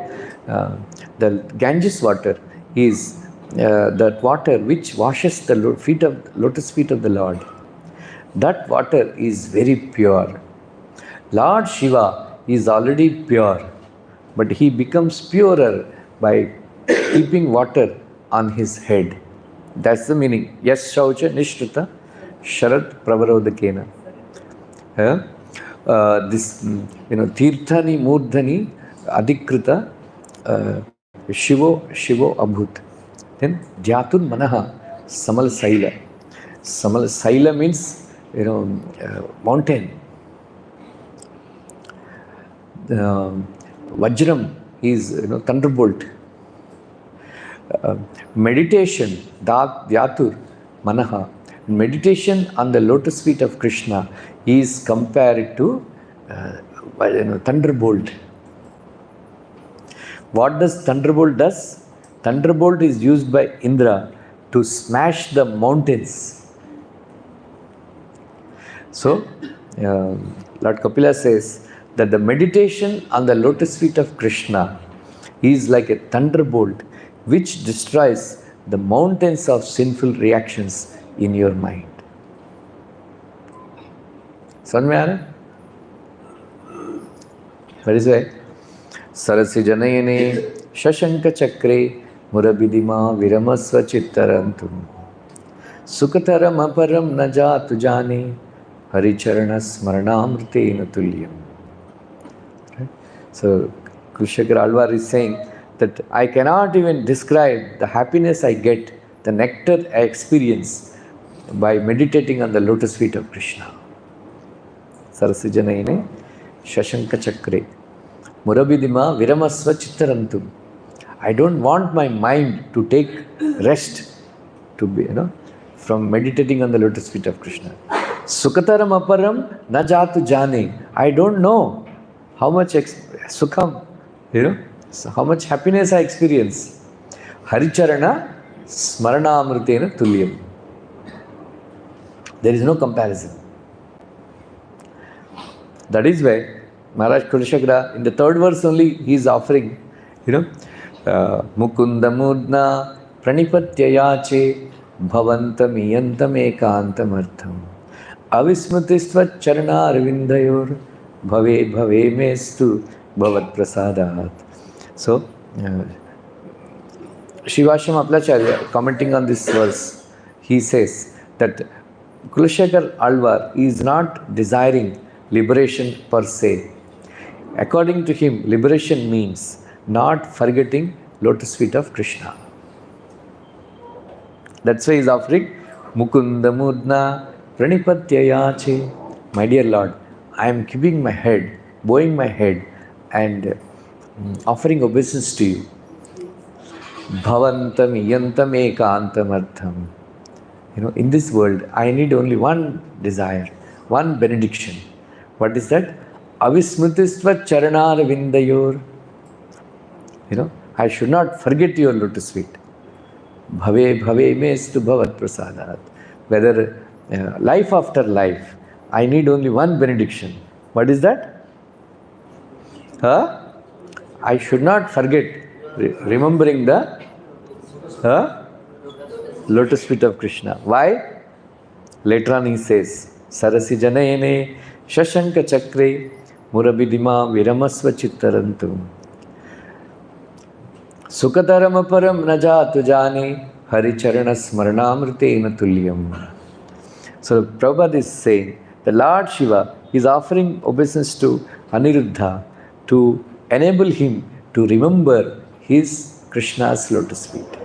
The Ganges water is that water which washes the lotus feet of the Lord. That water is very pure. Lord Shiva is already pure, but he becomes purer by keeping water on his head. That's the meaning. Yes, Shaucha Nishrita Sharat Pravarodakena. This, Tirthani Murdhani Adhikrita Shivo Abhut. Then Dhyatur Manaha Samal Saila. Samal Saila means, mountain. Vajram is, thunderbolt. Meditation, Dhyatur Manaha. Meditation on the lotus feet of Krishna is compared to thunderbolt. What does thunderbolt does? Thunderbolt is used by Indra to smash the mountains. So, Lord Kapila says that the meditation on the lotus feet of Krishna is like a thunderbolt which destroys the mountains of sinful reactions in your mind. Samajh mein aa raha hai? That is why Sarasi Janayane Shashanka Chakre Murabidima Viramasva Chittarantum Sukataram Aparam Najatu Jane Haricharana Smaranamrite Natulyam. So Kushakar Alvar is saying that I cannot even describe the happiness I get, the nectar I experience by meditating on the lotus feet of Krishna. Sarasi Janayane Shashanka Chakre Murabidima Viramasva Chittarantum. I don't want my mind to take rest to be, from meditating on the lotus feet of Krishna. Sukataram aparam najatu jane. I don't know how much sukham, how much happiness I experience. Haricharana smaranamritena tulyam. There is no comparison. That is why Maharaj Kulashakra, in the third verse only, he is offering, Mukunda Mudna Pranipatyayache Bhavantam Iyantam Ekantamartham Avismatistva Charana Arvindayor Bhave Mestu Bhavat Prasadat. So, Shivasham Aplacharya, commenting on this verse, he says that Kulashakar Alvar is not desiring liberation per se. According to him, liberation means not forgetting lotus feet of Krishna. That's why he is offering Mukunda Mudna Pranipatyayache. My dear Lord, I am keeping my head, bowing my head and offering obeisance to you. Bhavantam Iyantam Ekantamartham. In this world, I need only one desire, one benediction. What is that? Avismutistva Charanar Vindayor. I should not forget your lotus feet. Bhave mestu bhavat prasadat. Whether life after life, I need only one benediction. What is that? I should not forget remembering the lotus feet of Krishna. Why? Later on he says, Sarasi Janayane Shashanka Chakre Murabidima Viramasva Chittarantum Sukataram Aparam Najatu Jane Haricharana Smaranamritena Tulyam. So Prabhupada is saying the Lord Shiva is offering obeisance to Aniruddha to enable him to remember his Krishna's lotus feet.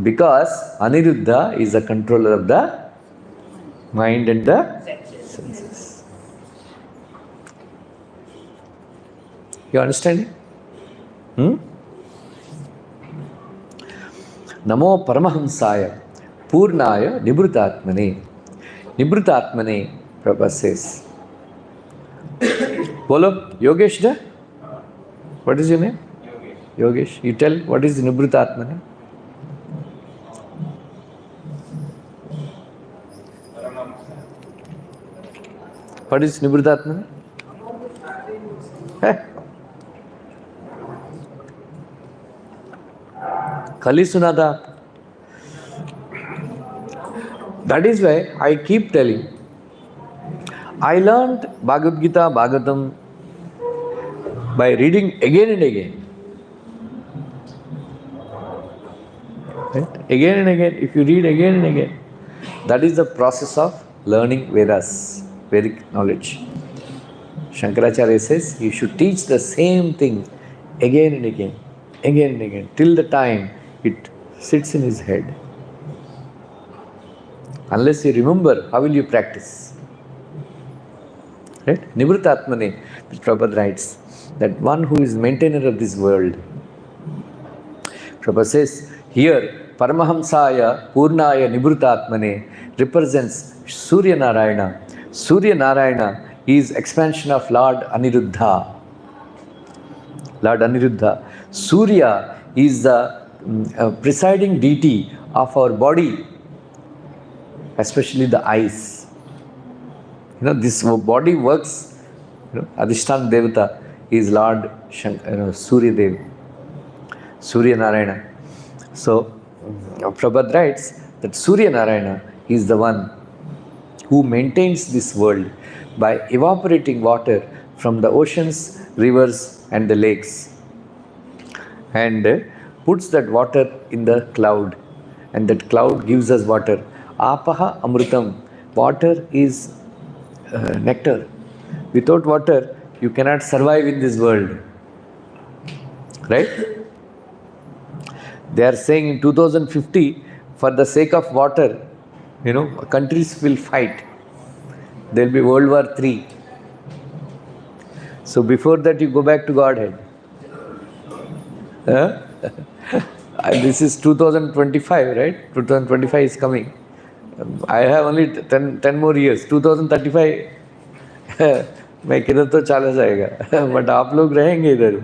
Because Aniruddha is the controller of the mind and the senses. You understand? Namo Paramahamsaya Purnaya Nibrutatmane. Nibrutatmane, Prabhupada says. Bolo, Yogesh da? What is your name? Yogesh. You tell what is Nibrutatmane? What is Nibrutatmane? Kali Sunada. That is why I keep telling. I learned Bhagavad Gita, Bhagavatam by reading again and again. Right? Again and again. If you read again and again, that is the process of learning Vedas, Vedic knowledge. Shankaracharya says you should teach the same thing again and again, till the time it sits in his head. Unless you remember, how will you practice? Right? Nivritatmane, Prabhupada writes, that one who is maintainer of this world. Prabhupada says, here, Paramahamsaya Purnaya Nivritatmane represents Surya Narayana. Surya Narayana is expansion of Lord Aniruddha. Lord Aniruddha. Surya is the presiding deity of our body, especially the eyes. This body works. Adhishtan Devata is Lord Surya Dev, Surya Narayana. So, Prabhupada writes that Surya Narayana is the one who maintains this world by evaporating water from the oceans, rivers and the lakes, and puts that water in the cloud, and that cloud gives us water. Apaha Amrutam. Water is nectar. Without water, you cannot survive in this world. Right? They are saying in 2050, for the sake of water, countries will fight. There will be World War III. So before that, you go back to Godhead. This is 2025, right? 2025 is coming. I have only 10 more years. 2035 मैं किधर तो चला जाएगा, but आप लोग रहेंगे इधर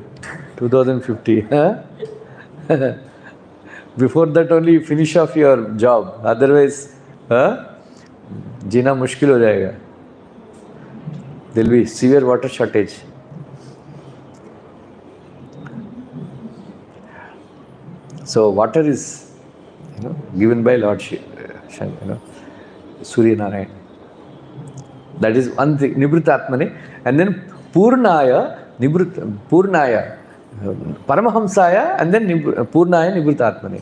2050. Before that only you finish off your job. Otherwise, जीना मुश्किल हो जाएगा. There will be severe water shortage. So water is, given by Lord Surya Narayana. That is one thing, Nivritatmane. And then Purnaya, Paramahamsaya, and then Purnaya Nivritatmane.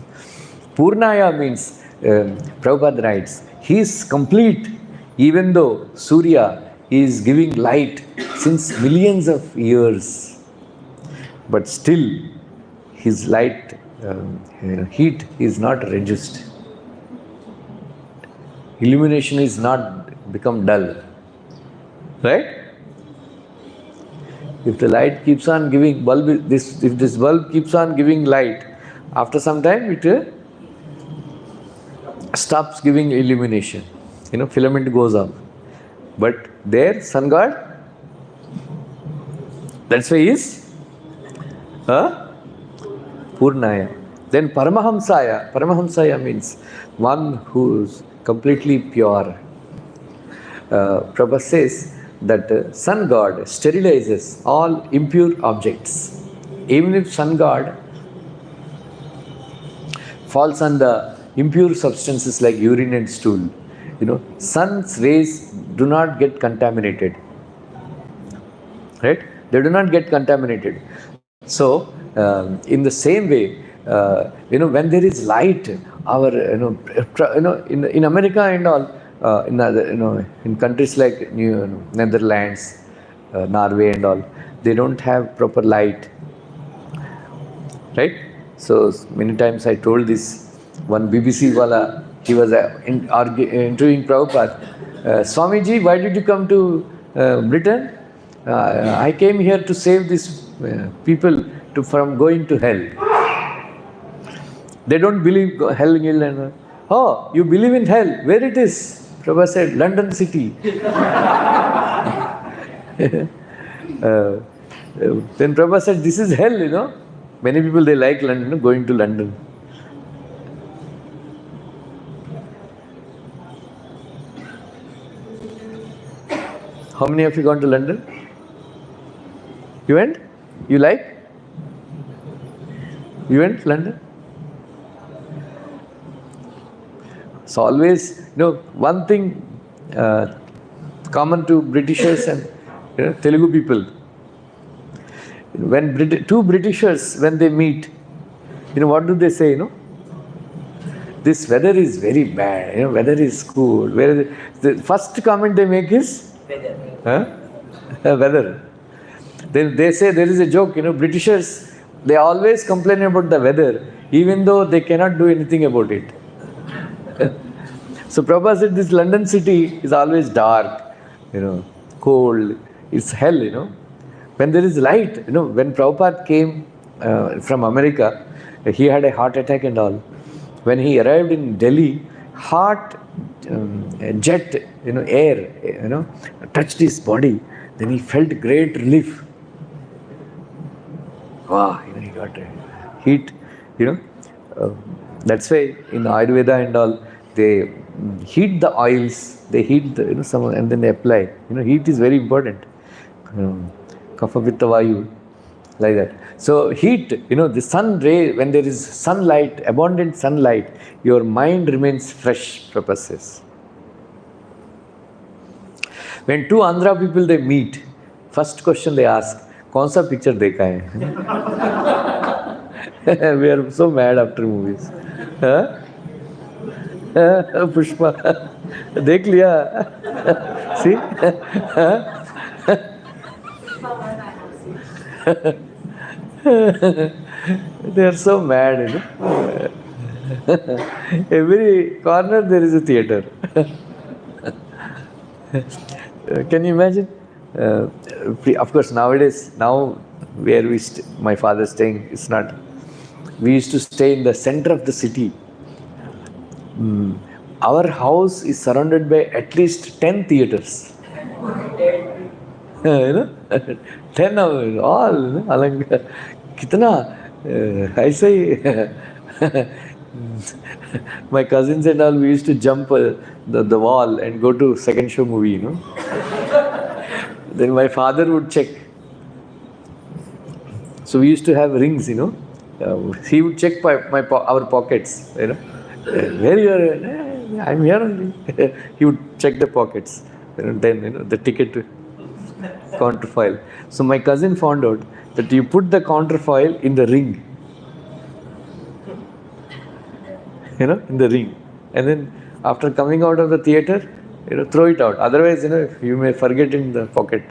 Purnaya means, Prabhupada writes, he is complete, even though Surya is giving light since millions of years. But still, his light, heat is not reduced. Illumination is not become dull. Right? If the light keeps on giving if this bulb keeps on giving light, after some time it stops giving illumination. Filament goes up. But there, sun god, that's why he is Purnaya. Then Paramahamsaya means one who is completely pure. Prabhupada says that sun god sterilizes all impure objects. Even if sun god falls on the impure substances like urine and stool, sun's rays do not get contaminated. Right? They do not get contaminated. So, in the same way, when there is light, our, in America and all, in countries like Netherlands, Norway and all, they don't have proper light. Right? So many times I told this, one BBC wala, he was interviewing Prabhupada. Swamiji, why did you come to Britain? I came here to save these people from going to hell. They don't believe hell, and oh, you believe in hell? Where it is? Prabhupada said, London city. Then Prabhupada said, this is hell, Many people, they like London, going to London. How many of you gone to London? You went? You like? You went London? So always, one thing common to Britishers and Telugu people. When two Britishers, when they meet, what do they say, This weather is very bad, weather is cool. The first comment they make is? Weather. Then they say, there is a joke, Britishers, they always complain about the weather, even though they cannot do anything about it. So Prabhupada said this London city is always dark, cold, it's hell, When there is light, when Prabhupada came from America, he had a heart attack and all. When he arrived in Delhi, heart jet, air, touched his body. Then he felt great relief. Wow, he got a heat, that's why in Ayurveda and all, they heat the oils, they heat the, and then they apply. Heat is very important. Kapha Pitta Vayu, like that. So heat, the sun ray, when there is sunlight, abundant sunlight, your mind remains fresh, Prabhupada says. When two Andhra people, they meet, first question they ask, kaun sa picture dekha hai? We are so mad after movies. Huh? Pushpa, dekh liya? See? They are so mad, Every corner there is a theatre. Can you imagine? Of course, nowadays, now where my father is staying, it's not. We used to stay in the center of the city. Our house is surrounded by at least 10 theatres. 10 of all, Alanga. Kitna? I say, my cousins and all, we used to jump the wall and go to second show movie, Then my father would check. So we used to have rings, He would check our pockets, Where you are? I'm here only. He would check the pockets. Then, the ticket counterfoil. So my cousin found out that you put the counterfoil in the ring. In the ring. And then after coming out of the theatre, throw it out. Otherwise, you may forget in the pocket.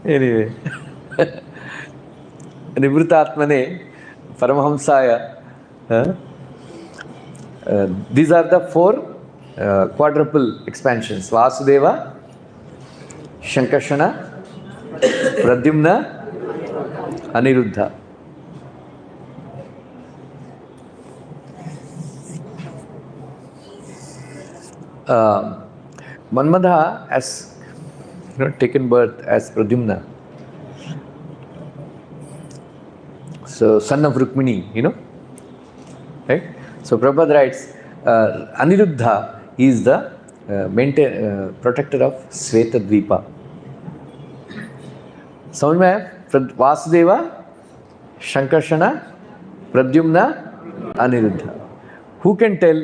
Anyway. Nivritatmane, Paramahamsaya. These are the four quadruple expansions. Vasudeva, Shankarshana, Pradyumna, Aniruddha. Manmadha has taken birth as Pradyumna. So, son of Rukmini, right? So, Prabhupada writes, Aniruddha is the protector of Sveta Dvipa. So, we have Vasudeva, Shankarshana, Pradyumna, Aniruddha. Who can tell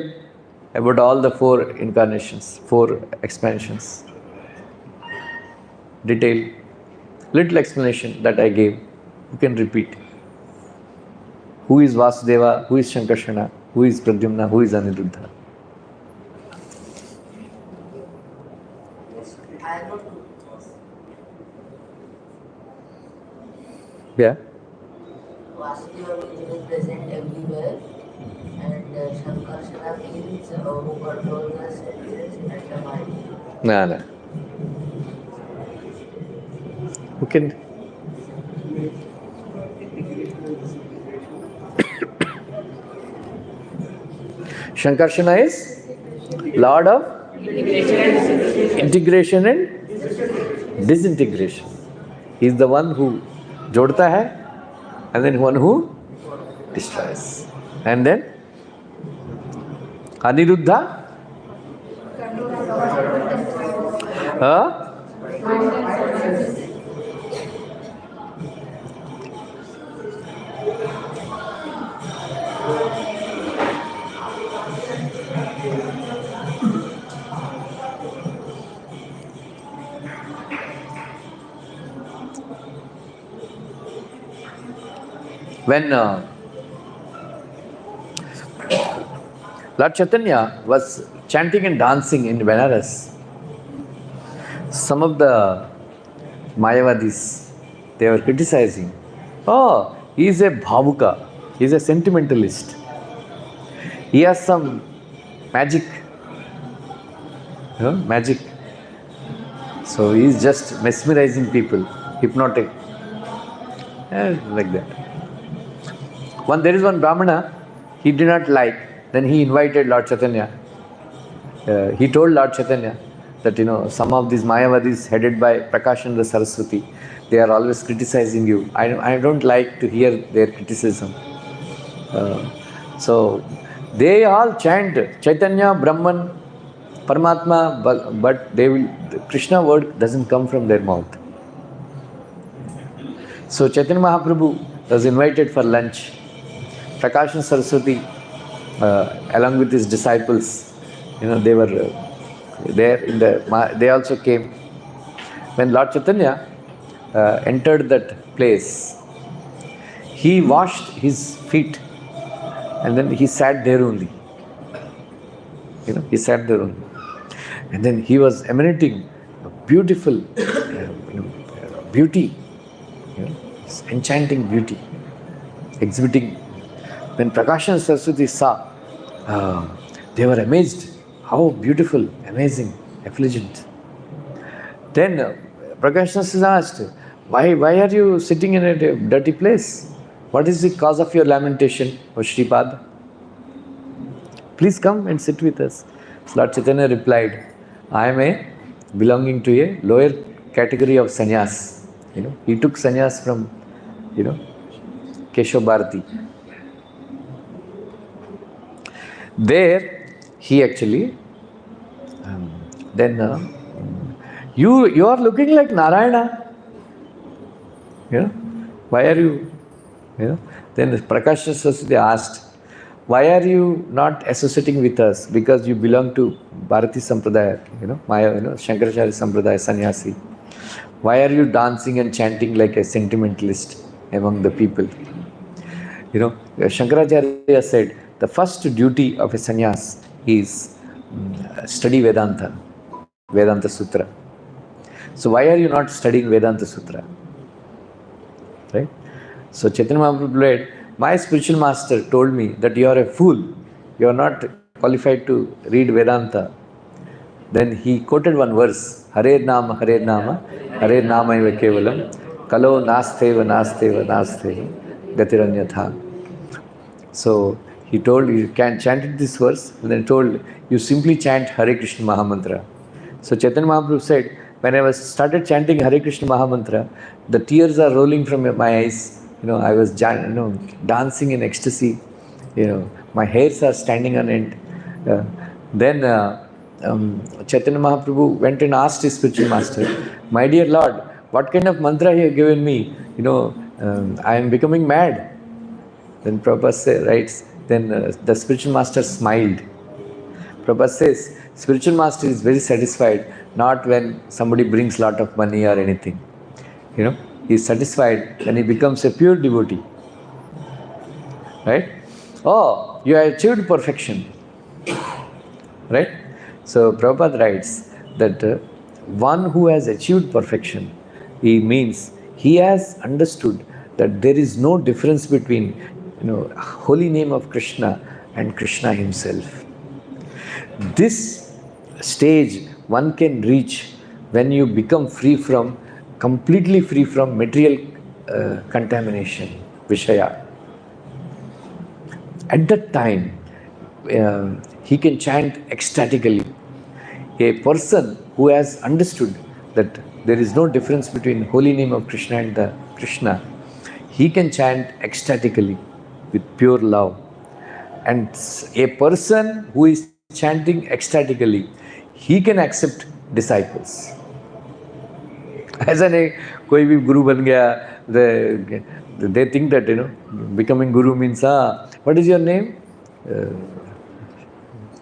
about all the four incarnations, four expansions? Detail, little explanation that I gave. You can repeat. Who is Vasudeva? Who is Shankarshana? Who is Pradyumna? Who is Aniruddha? Yeah. Vasudeva is present everywhere, and Shankarshana means who controls the senses and the mind. No. Who can? Shankarsana is Lord of integration and disintegration. He is the one who jodta hai and then one who destroys. And then Aniruddha? When Lord Chaitanya was chanting and dancing in Benares, some of the Mayavadis, they were criticizing. Oh, he is a bhavuka, he is a sentimentalist. He has some magic, magic. So he is just mesmerizing people, hypnotic, like that. There is one Brahmana, he did not like. Then he invited Lord Chaitanya. He told Lord Chaitanya that, some of these Mayavadis headed by Prakashananda Saraswati, they are always criticizing you. I don't like to hear their criticism. So they all chant Chaitanya, Brahman, Paramatma, but the Krishna word doesn't come from their mouth. So Chaitanya Mahaprabhu was invited for lunch. Prakashananda Saraswati, along with his disciples, they were there they also came. When Lord Chaitanya entered that place, he washed his feet and then he sat there only. He sat there only. And then he was emanating a beautiful beauty, enchanting beauty, exhibiting. When Prakashananda Saraswati saw, they were amazed. How beautiful, amazing, effulgent. Then Prakashananda asked, why are you sitting in a dirty place? What is the cause of your lamentation, O Shripad? Please come and sit with us. So Lord Chaitanya replied, I am belonging to a lower category of sannyas. He took sannyas from, Keshav Bharati. There, he actually, then you are looking like Narayana. Why are you, Then Prakashananda Saraswati asked, why are you not associating with us? Because you belong to Bharati Sampradaya, Maya, Shankaracharya Sampradaya, sannyasi. Why are you dancing and chanting like a sentimentalist among the people? Shankaracharya said, the first duty of a sannyas is study Vedanta, Vedanta Sutra. So why are you not studying Vedanta Sutra? Right? So Chaitanya Mahaprabhu read, my spiritual master told me that you are a fool. You are not qualified to read Vedanta. Then he quoted one verse, Hare Nama, Hare Nama, Hare Nama eva kevalam, Kalo nasteva, nasteva, nasteva, gatiranyatha. So he told, you can chant this verse, and then told, you simply chant Hare Krishna Mahamantra. So Chaitanya Mahaprabhu said, when I started chanting Hare Krishna Mahamantra, the tears are rolling from my eyes. I was dancing in ecstasy. My hairs are standing on end. Then Chaitanya Mahaprabhu went and asked his spiritual master, my dear Lord, what kind of mantra you have given me? I am becoming mad. Then Prabhupada writes, then the spiritual master smiled. Prabhupada says, spiritual master is very satisfied, not when somebody brings lot of money or anything. He is satisfied when he becomes a pure devotee. Right? Oh, you have achieved perfection. Right? So Prabhupada writes that one who has achieved perfection, he means he has understood that there is no difference between holy name of Krishna and Krishna himself. This stage one can reach when you become completely free from material contamination, Vishaya. At that time, he can chant ecstatically. A person who has understood that there is no difference between holy name of Krishna and the Krishna, he can chant ecstatically with pure love. And a person who is chanting ecstatically, he can accept disciples. ऐसा नहीं कोई भी गुरु बन गया, they think that becoming guru means what is your name?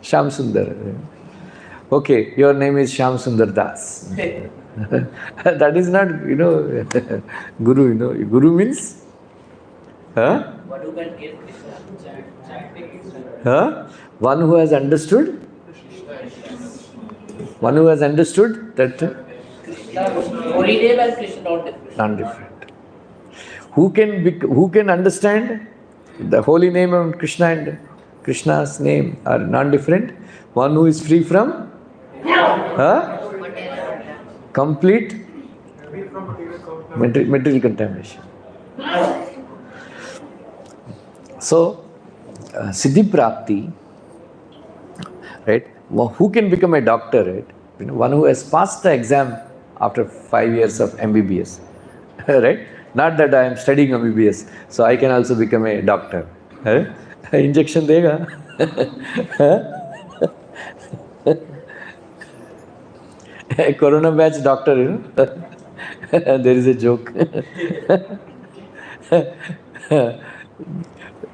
Shyam Sundar. Okay, your name is Shyam Sundar Das. That is not guru. Guru means What you can give Krishna? Chanting. One who has understood. One who has understood that Krishna, holy name and Krishna not different. non-different. Who can understand the holy name of Krishna and Krishna's name are non-different? One who is free from complete material contamination. So, Siddhi Prapti, right? Who can become a doctor, right? One who has passed the exam after 5 years of MBBS, right? Not that I am studying MBBS, so I can also become a doctor. Right? Injection dega. Corona batch doctor, there is a joke.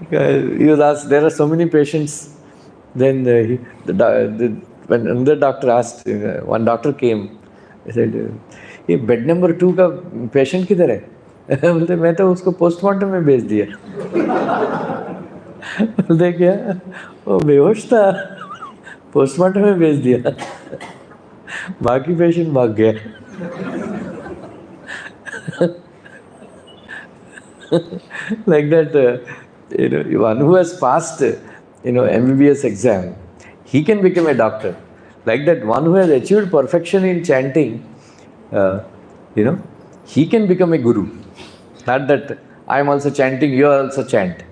He was asked, there are so many patients. Then when another doctor asked, one doctor came, he said, ये bed number 2 का patient किधर है? बोलते मैं तो उसको postmortem में भेज दिया। बोलते क्या? वो बेहोश था, पोस्टमार्टम में भेज दिया, बाकी पेशेंट भाग गया। Like that, one who has passed, MBBS exam, he can become a doctor. Like that, one who has achieved perfection in chanting, he can become a guru. Not that I am also chanting, you also chant.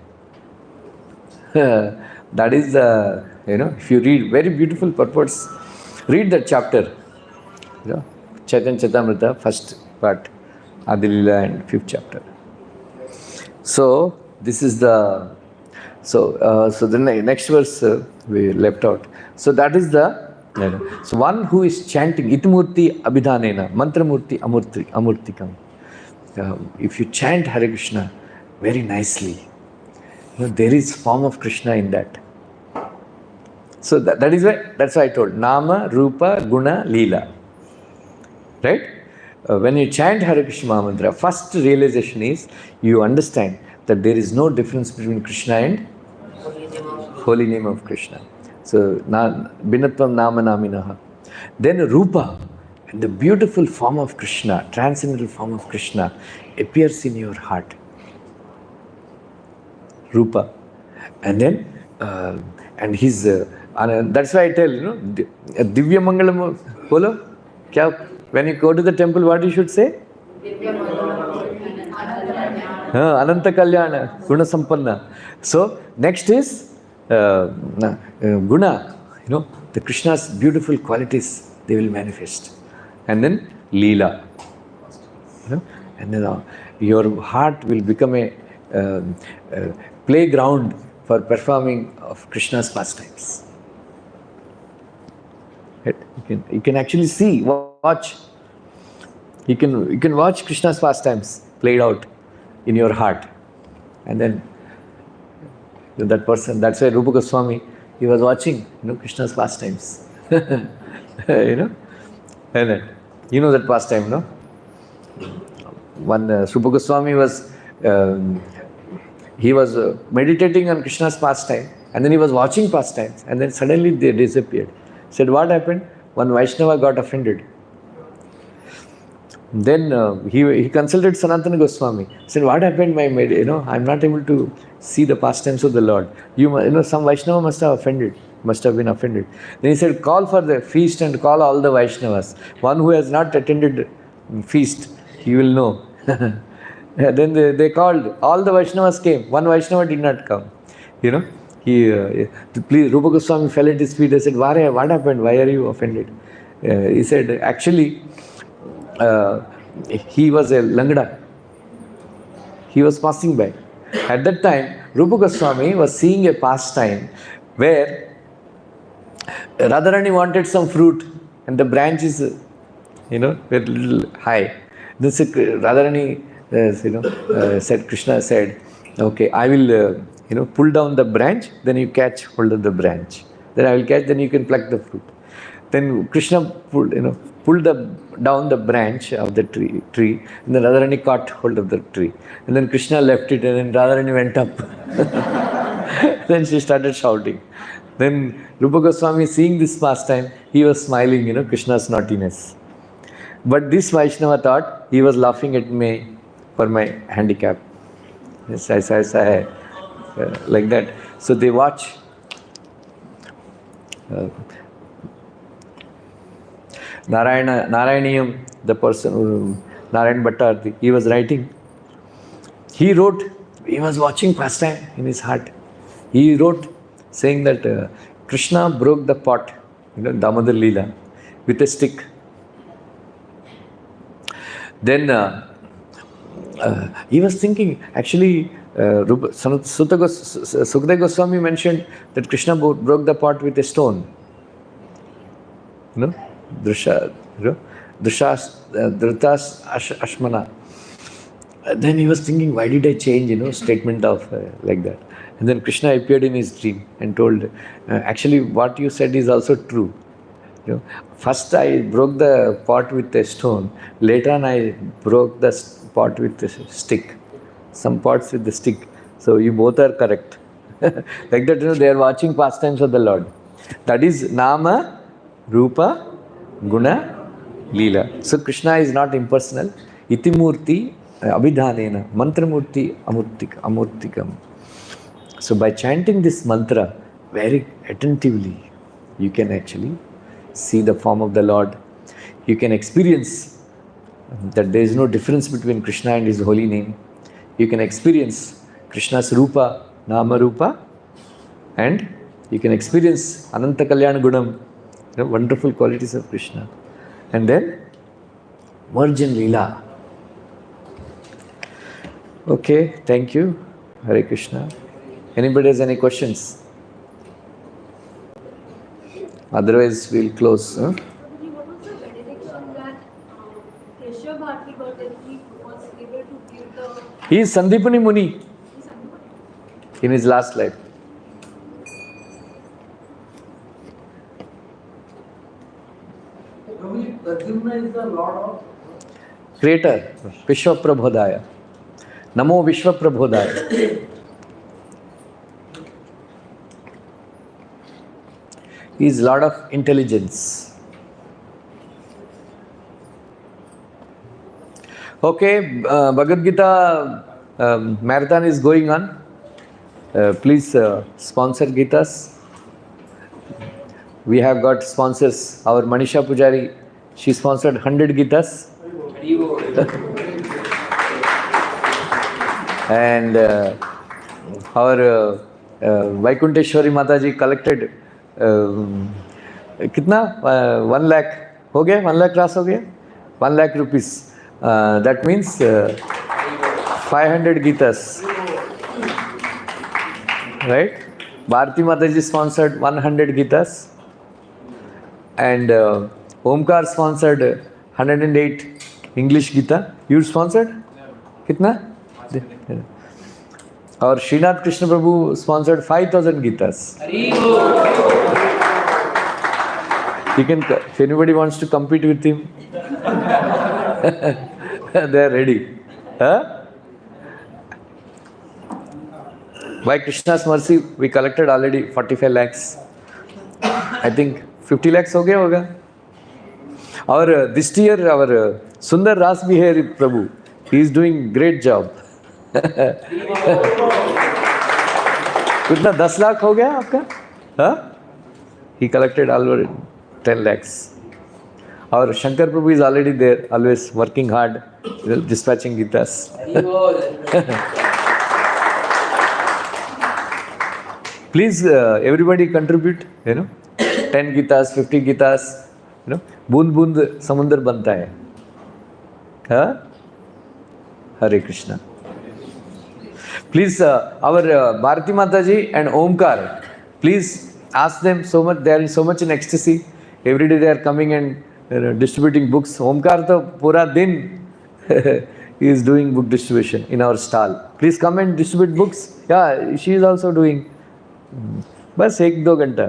That is, if you read very beautiful purports, read that chapter. Chaitanya Charitamrita, first part, Adilila and 5th chapter. So, this is the, so the next verse we left out. So that is the, so one who is chanting, Itimurti Abhidhanena, Mantramurti Amurtikam. If you chant Hare Krishna very nicely, there is form of Krishna in that. So that is why, that's why I told, Nama, Rupa, Guna, Leela. Right? When you chant Hare Krishna Mahamantra, first realization is, you understand that there is no difference between Krishna and holy name of Krishna. So, Binatvam Nama Naminaha. Then Rupa, and the beautiful form of Krishna, transcendental form of Krishna, appears in your heart. Rupa. And then, and his, that's why I tell, Divya Mangalam, bolo, kya, when you go to the temple, what you should say? Ananta Kalyana, Guna Sampanna. So, next is Guna, the Krishna's beautiful qualities, they will manifest. And then Leela. And then your heart will become a playground for performing of Krishna's pastimes. Right? You can actually see, watch. You can watch Krishna's pastimes played out in your heart. And then that person, that's why Rupa Goswami, he was watching, Krishna's pastimes. And then, that pastime, no? One Rupa Goswami was, he was meditating on Krishna's pastime, and then he was watching pastimes, and then suddenly they disappeared. Said, what happened? One Vaishnava got offended. Then he consulted Sanatana Goswami. Said, what happened, I'm not able to see the pastimes of the Lord. Some Vaishnava must have been offended. Then he said, call for the feast and call all the Vaishnavas. One who has not attended feast, he will know. Then they called, all the Vaishnavas came. One Vaishnava did not come. Please, Rupa Goswami fell at his feet. I said, what happened? Why are you offended? He said, actually, he was a Langda. He was passing by. At that time, Rupa Goswami was seeing a pastime where Radharani wanted some fruit and the branch is, were a little high. This Radharani, said, Krishna said, okay, I will, pull down the branch, then you catch hold of the branch. Then I will catch, then you can pluck the fruit. Then Krishna pulled down the branch of the tree, and then Radharani caught hold of the tree. And then Krishna left it, and then Radharani went up. Then she started shouting. Then Rupa Goswami, seeing this pastime, he was smiling, Krishna's naughtiness. But this Vaishnava thought he was laughing at me for my handicap. Yes, like that. So they watch. Narayaniyam, the person, Narayan Bhattarthi, he was writing. He wrote, he was watching pastime in his heart. He wrote saying that Krishna broke the pot, Damodar Leela, with a stick. Then he was thinking, actually, Sukadeva Goswami mentioned that Krishna broke the pot with a stone. Dhritas Ashmana. Then he was thinking, why did I change, statement of like that? And then Krishna appeared in his dream and told, actually what you said is also true. First I broke the pot with a stone, later on I broke the pot with a stick. Some pots with the stick. So you both are correct. Like that, they are watching pastimes of the Lord. That is Nama, Rupa, Guna, Leela. So Krishna is not impersonal. Itimurti, Abhidhanena, Mantramurti, Amurtikam. So by chanting this mantra very attentively, you can actually see the form of the Lord. You can experience that there is no difference between Krishna and his holy name. You can experience Krishna's Rupa, Nama Rupa, and you can experience Ananta Kalyana Gunam, wonderful qualities of Krishna. And then merge in Leela. Okay, thank you. Hare Krishna. Anybody has any questions? Otherwise, we'll close. Huh? What was the benediction that Keshav Bharati got when he was able to give the... He is Sandipani Muni in his last life. Pradyumna is the Lord of Creator, Vishwaprabhodaya. Namo Vishwaprabhodaya. He is Lord of Intelligence. Okay, Bhagavad Gita marathon is going on. Please sponsor Gitas. We have got sponsors. Our Manisha Pujari, she sponsored 100 Gitas. And our Vaikunteshwari Mataji collected kitna? 1 lakh ho gaya? 1 lakh cross ho gaya? 1 lakh rupees. That means 500 Gitas. Right? Bharati Mataji sponsored 100 Gitas. And Omkar sponsored 108 English Gita. You sponsored? Kitna? Our Srinath Krishna Prabhu sponsored 5,000 Gitas. He can, if anybody wants to compete with him, they are ready. Huh? By Krishna's mercy, we collected already 45 lakhs. I think 50 lakhs ho gaya hoga. Our this year, our Sundar Ras Bihari Prabhu, he is doing great job. कितना 10 लाख हो गया आपका? Huh? He collected over 10 lakhs. Our Shankar Prabhu is already there, always working hard, dispatching Gitas. Please, everybody contribute, 10 Gitas, 50 Gitas, बूंद बूंद समुंदर बनता है. हाँ? Hare Krishna. Please, our Bharati Mataji and Omkar, please ask them so much. They are so much in ecstasy. Every day they are coming and distributing books. Omkar to pura din he is doing book distribution in our stall. Please come and distribute books. Yeah, she is also doing. बस 1-2 घंटा.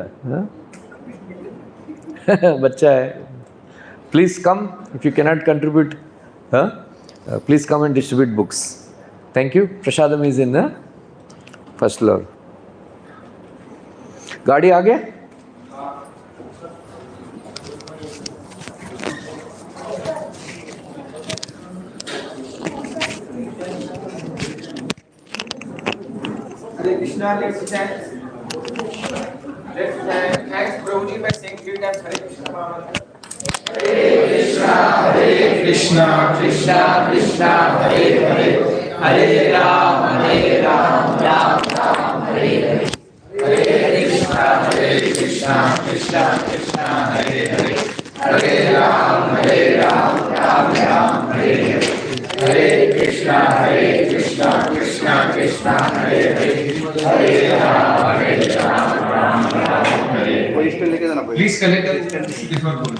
बच्चा है. Please come. If you cannot contribute, please come and distribute books. Thank you. Prasadam is in the first floor. गाड़ी आ गया? Hare Krishna, let's chant. Let's chant. Thanks Prabhuji by saying 3 times Hare Krishna Mahamantra. Hare Krishna, Krishna Krishna, Hare Hare, Hare Ram, Ram Ram, Hare Hare. Hare Krishna, Krishna Krishna, Hare Hare, Hare Ram, Ram Ram, Hare Hare. Hare Krishna, Krishna Krishna, Hare Hare, Hare Ram, Ram Ram, Hare Hare. Please collect the before going.